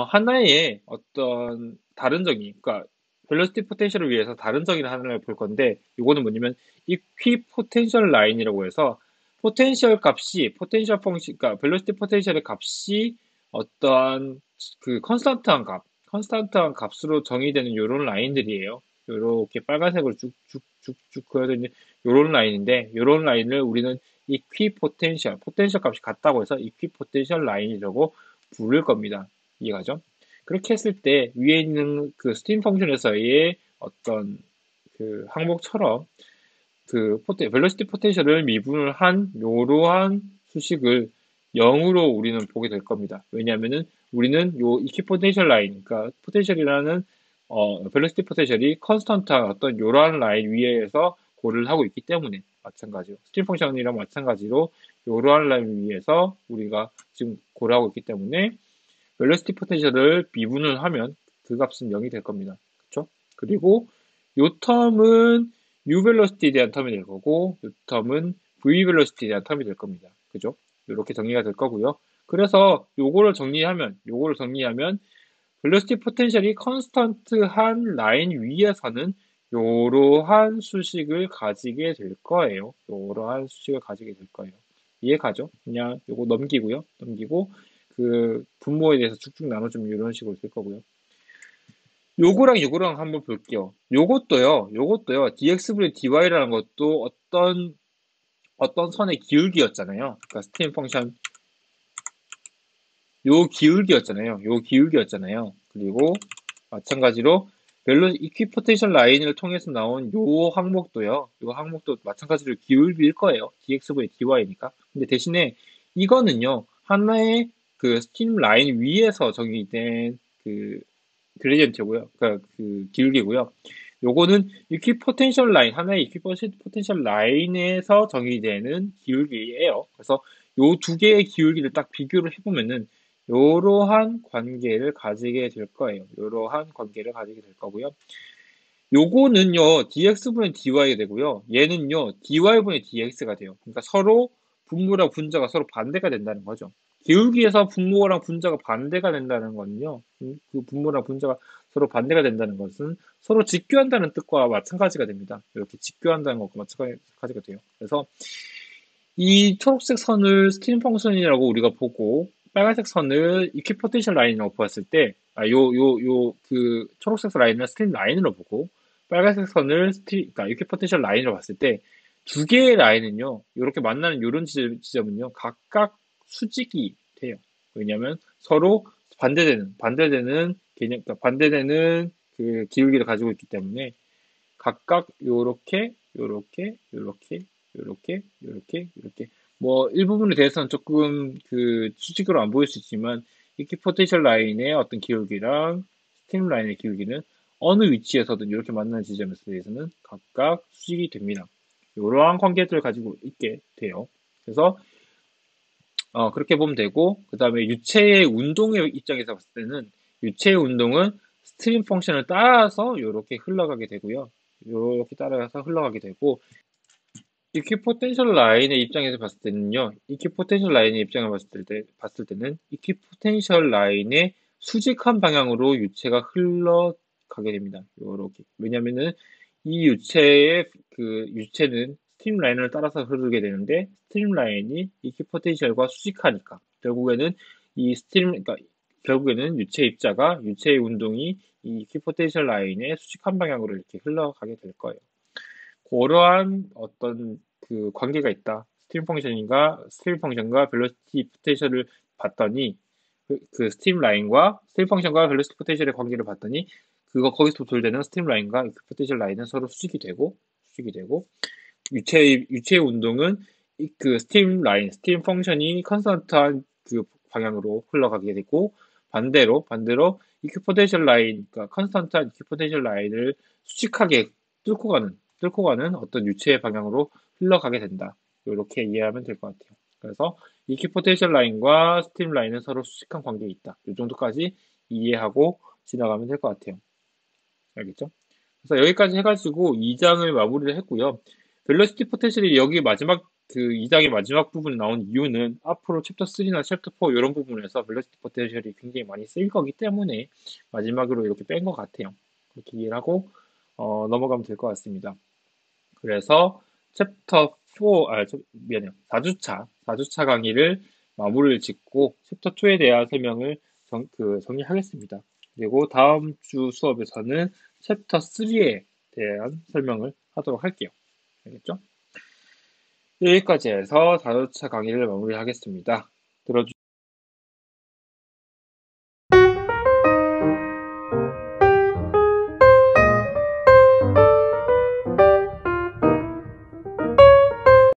하나의 어떤 다른 정의, 그러니까 벨로시티 포텐셜을 위해서 다른 정의를 하나를 볼 건데, 이거는 뭐냐면 이퀴 포텐셜 라인이라고 해서 포텐셜 값이 포텐셜 펑션, 그러니까 벨로시티 포텐셜의 값이 어떤 그 컨스탄트한 값으로 정의되는 요런 라인들이에요. 요렇게 빨간색으로 쭉쭉쭉쭉 그어져 있는 요런 라인인데, 요런 라인을 우리는 이퀴 포텐셜 값이 같다고 해서 이퀴 포텐셜 라인이라고 부를 겁니다. 이해가죠? 그렇게 했을 때 위에 있는 그 스팀 펑션에서의 어떤 그 항목처럼 그 벨로시티 포텐셜을 미분을 한 요러한 수식을 0으로 우리는 보게 될 겁니다. 왜냐하면은 우리는 요 이퀴 포텐셜 라인, 그러니까 포텐셜이라는 벨로시티 포텐셜이 컨스턴트한 어떤 요러한 라인 위에서 고를 하고 있기 때문에 마찬가지로 스팀 펑션이랑 마찬가지로 요러한 라인 위에서 우리가 지금 고를 하고 있기 때문에 벨로시티 포텐셜을 미분을 하면 그 값은 0이 될 겁니다. 그렇죠? 그리고 요 텀은 u 벨로시티에 대한 텀이 될 거고 요 텀은 v 벨로시티에 대한 텀이 될 겁니다. 그죠? 이렇게 정리가 될 거고요. 그래서 요거를 정리하면 벨로시티 포텐셜이 컨스턴트한 라인 위에서는 요러한 수식을 가지게 될 거예요. 요러한 수식을 가지게 될 거예요. 이해가죠? 그냥 요거 넘기고 그 분모에 대해서 쭉쭉 나눠주면 이런 식으로 될 거고요. 요거랑 한번 볼게요. 요것도요, dx분의 dy라는 것도 어떤 선의 기울기였잖아요. 그러니까 스팀 펑션, 요 기울기였잖아요. 그리고 마찬가지로 이퀴포텐셜 라인을 통해서 나온 요 항목도 마찬가지로 기울기일 거예요. dx분의 dy니까. 근데 대신에 이거는요, 하나의 그 스팀 라인 위에서 정의된 그 그레디언트고요. 그러니까 그 기울기고요. 요거는 하나의 이퀴포텐셜 라인에서 정의되는 기울기예요. 그래서 요 두 개의 기울기를 딱 비교를 해보면은 요러한 관계를 가지게 될 거예요. 요러한 관계를 가지게 될 거고요. 요거는요, dx분의 dy가 되고요. 얘는요, dy분의 dx가 돼요. 그러니까 서로 분모랑 분자가 서로 반대가 된다는 거죠. 기울기에서 분모랑 분자가 반대가 된다는 거는요, 그 분모랑 분자가 서로 반대가 된다는 것은 서로 직교한다는 뜻과 마찬가지가 됩니다. 이렇게 직교한다는 것과 마찬가지가 돼요. 그래서 이 초록색 선을 스팀 펑션이라고 우리가 보고, 빨간색 선을 이퀴포텐셜 라인이라고 보았을 때, 그 초록색 라인을 스팀 라인으로 보고, 빨간색 선을 그러니까 이퀴포텐셜 라인으로 봤을 때, 두 개의 라인은요, 이렇게 만나는 이런 지점은요, 각각 수직이 돼요. 왜냐면 서로 반대되는 개념, 그러니까 반대되는 그 기울기를 가지고 있기 때문에, 각각 요렇게 뭐 일부분에 대해서는 조금 그 수직으로 안 보일 수 있지만 이퀴포텐셜 라인의 어떤 기울기랑 스팀 라인의 기울기는 어느 위치에서든 이렇게 만나는 지점에 대해서는 각각 수직이 됩니다. 이러한 관계들을 가지고 있게 돼요. 그래서 그렇게 보면 되고, 그 다음에 유체의 운동의 입장에서 봤을 때는 유체의 운동은 스트림 펑션을 따라서 이렇게 흘러가게 되고요. 이렇게 따라서 흘러가게 되고, 이퀴포텐셜 라인의 입장에서 봤을 때는요, 이퀴포텐셜 라인의 입장을 봤을 때는 이퀴포텐셜 라인의 수직한 방향으로 유체가 흘러가게 됩니다. 요렇게. 왜냐면은 이 유체는 스트림 라인을 따라서 흐르게 되는데, 스트림 라인이 이퀴포텐셜과 수직하니까, 그러니까 결국에는 유체 입자가, 유체의 운동이 이 이퀴포텐셜 라인의 수직한 방향으로 이렇게 흘러가게 될 거예요. 그러한 어떤 그 관계가 있다. 스팀 펑션과 벨로시티 포텐셜을 봤더니 스팀 펑션과 벨로시티 포텐셜의 관계를 봤더니 거기서 도출되는 스팀 라인과 그 포텐셜 라인은 서로 수직이 되고 유체의 운동은 그 스팀 펑션이 컨스턴트한 그 방향으로 흘러가게 되고 반대로 이큐포텐셜 라인, 그러니까 컨스턴트한 이큐포텐셜 라인을 수직하게 뚫고 가는 어떤 유체의 방향으로 흘러가게 된다. 이렇게 이해하면 될 것 같아요. 그래서 이퀴포텐셜 라인과 스트림 라인은 서로 수직한 관계에 있다. 이 정도까지 이해하고 지나가면 될 것 같아요. 알겠죠? 그래서 여기까지 해가지고 2장을 마무리를 했고요. 벨로시티 포텐셜이 여기 마지막 그 2장의 마지막 부분에 나온 이유는 앞으로 챕터 3나 챕터 4 이런 부분에서 벨로시티 포텐셜이 굉장히 많이 쓰일 거기 때문에 마지막으로 이렇게 뺀 것 같아요. 그렇게 이해를 하고 넘어가면 될 것 같습니다. 그래서 챕터 4, 미안해요. 4주차 강의를 마무리를 짓고 챕터 2에 대한 설명을 정리하겠습니다. 그리고 다음 주 수업에서는 챕터 3에 대한 설명을 하도록 할게요. 알겠죠? 여기까지 해서 4주차 강의를 마무리하겠습니다. 들어주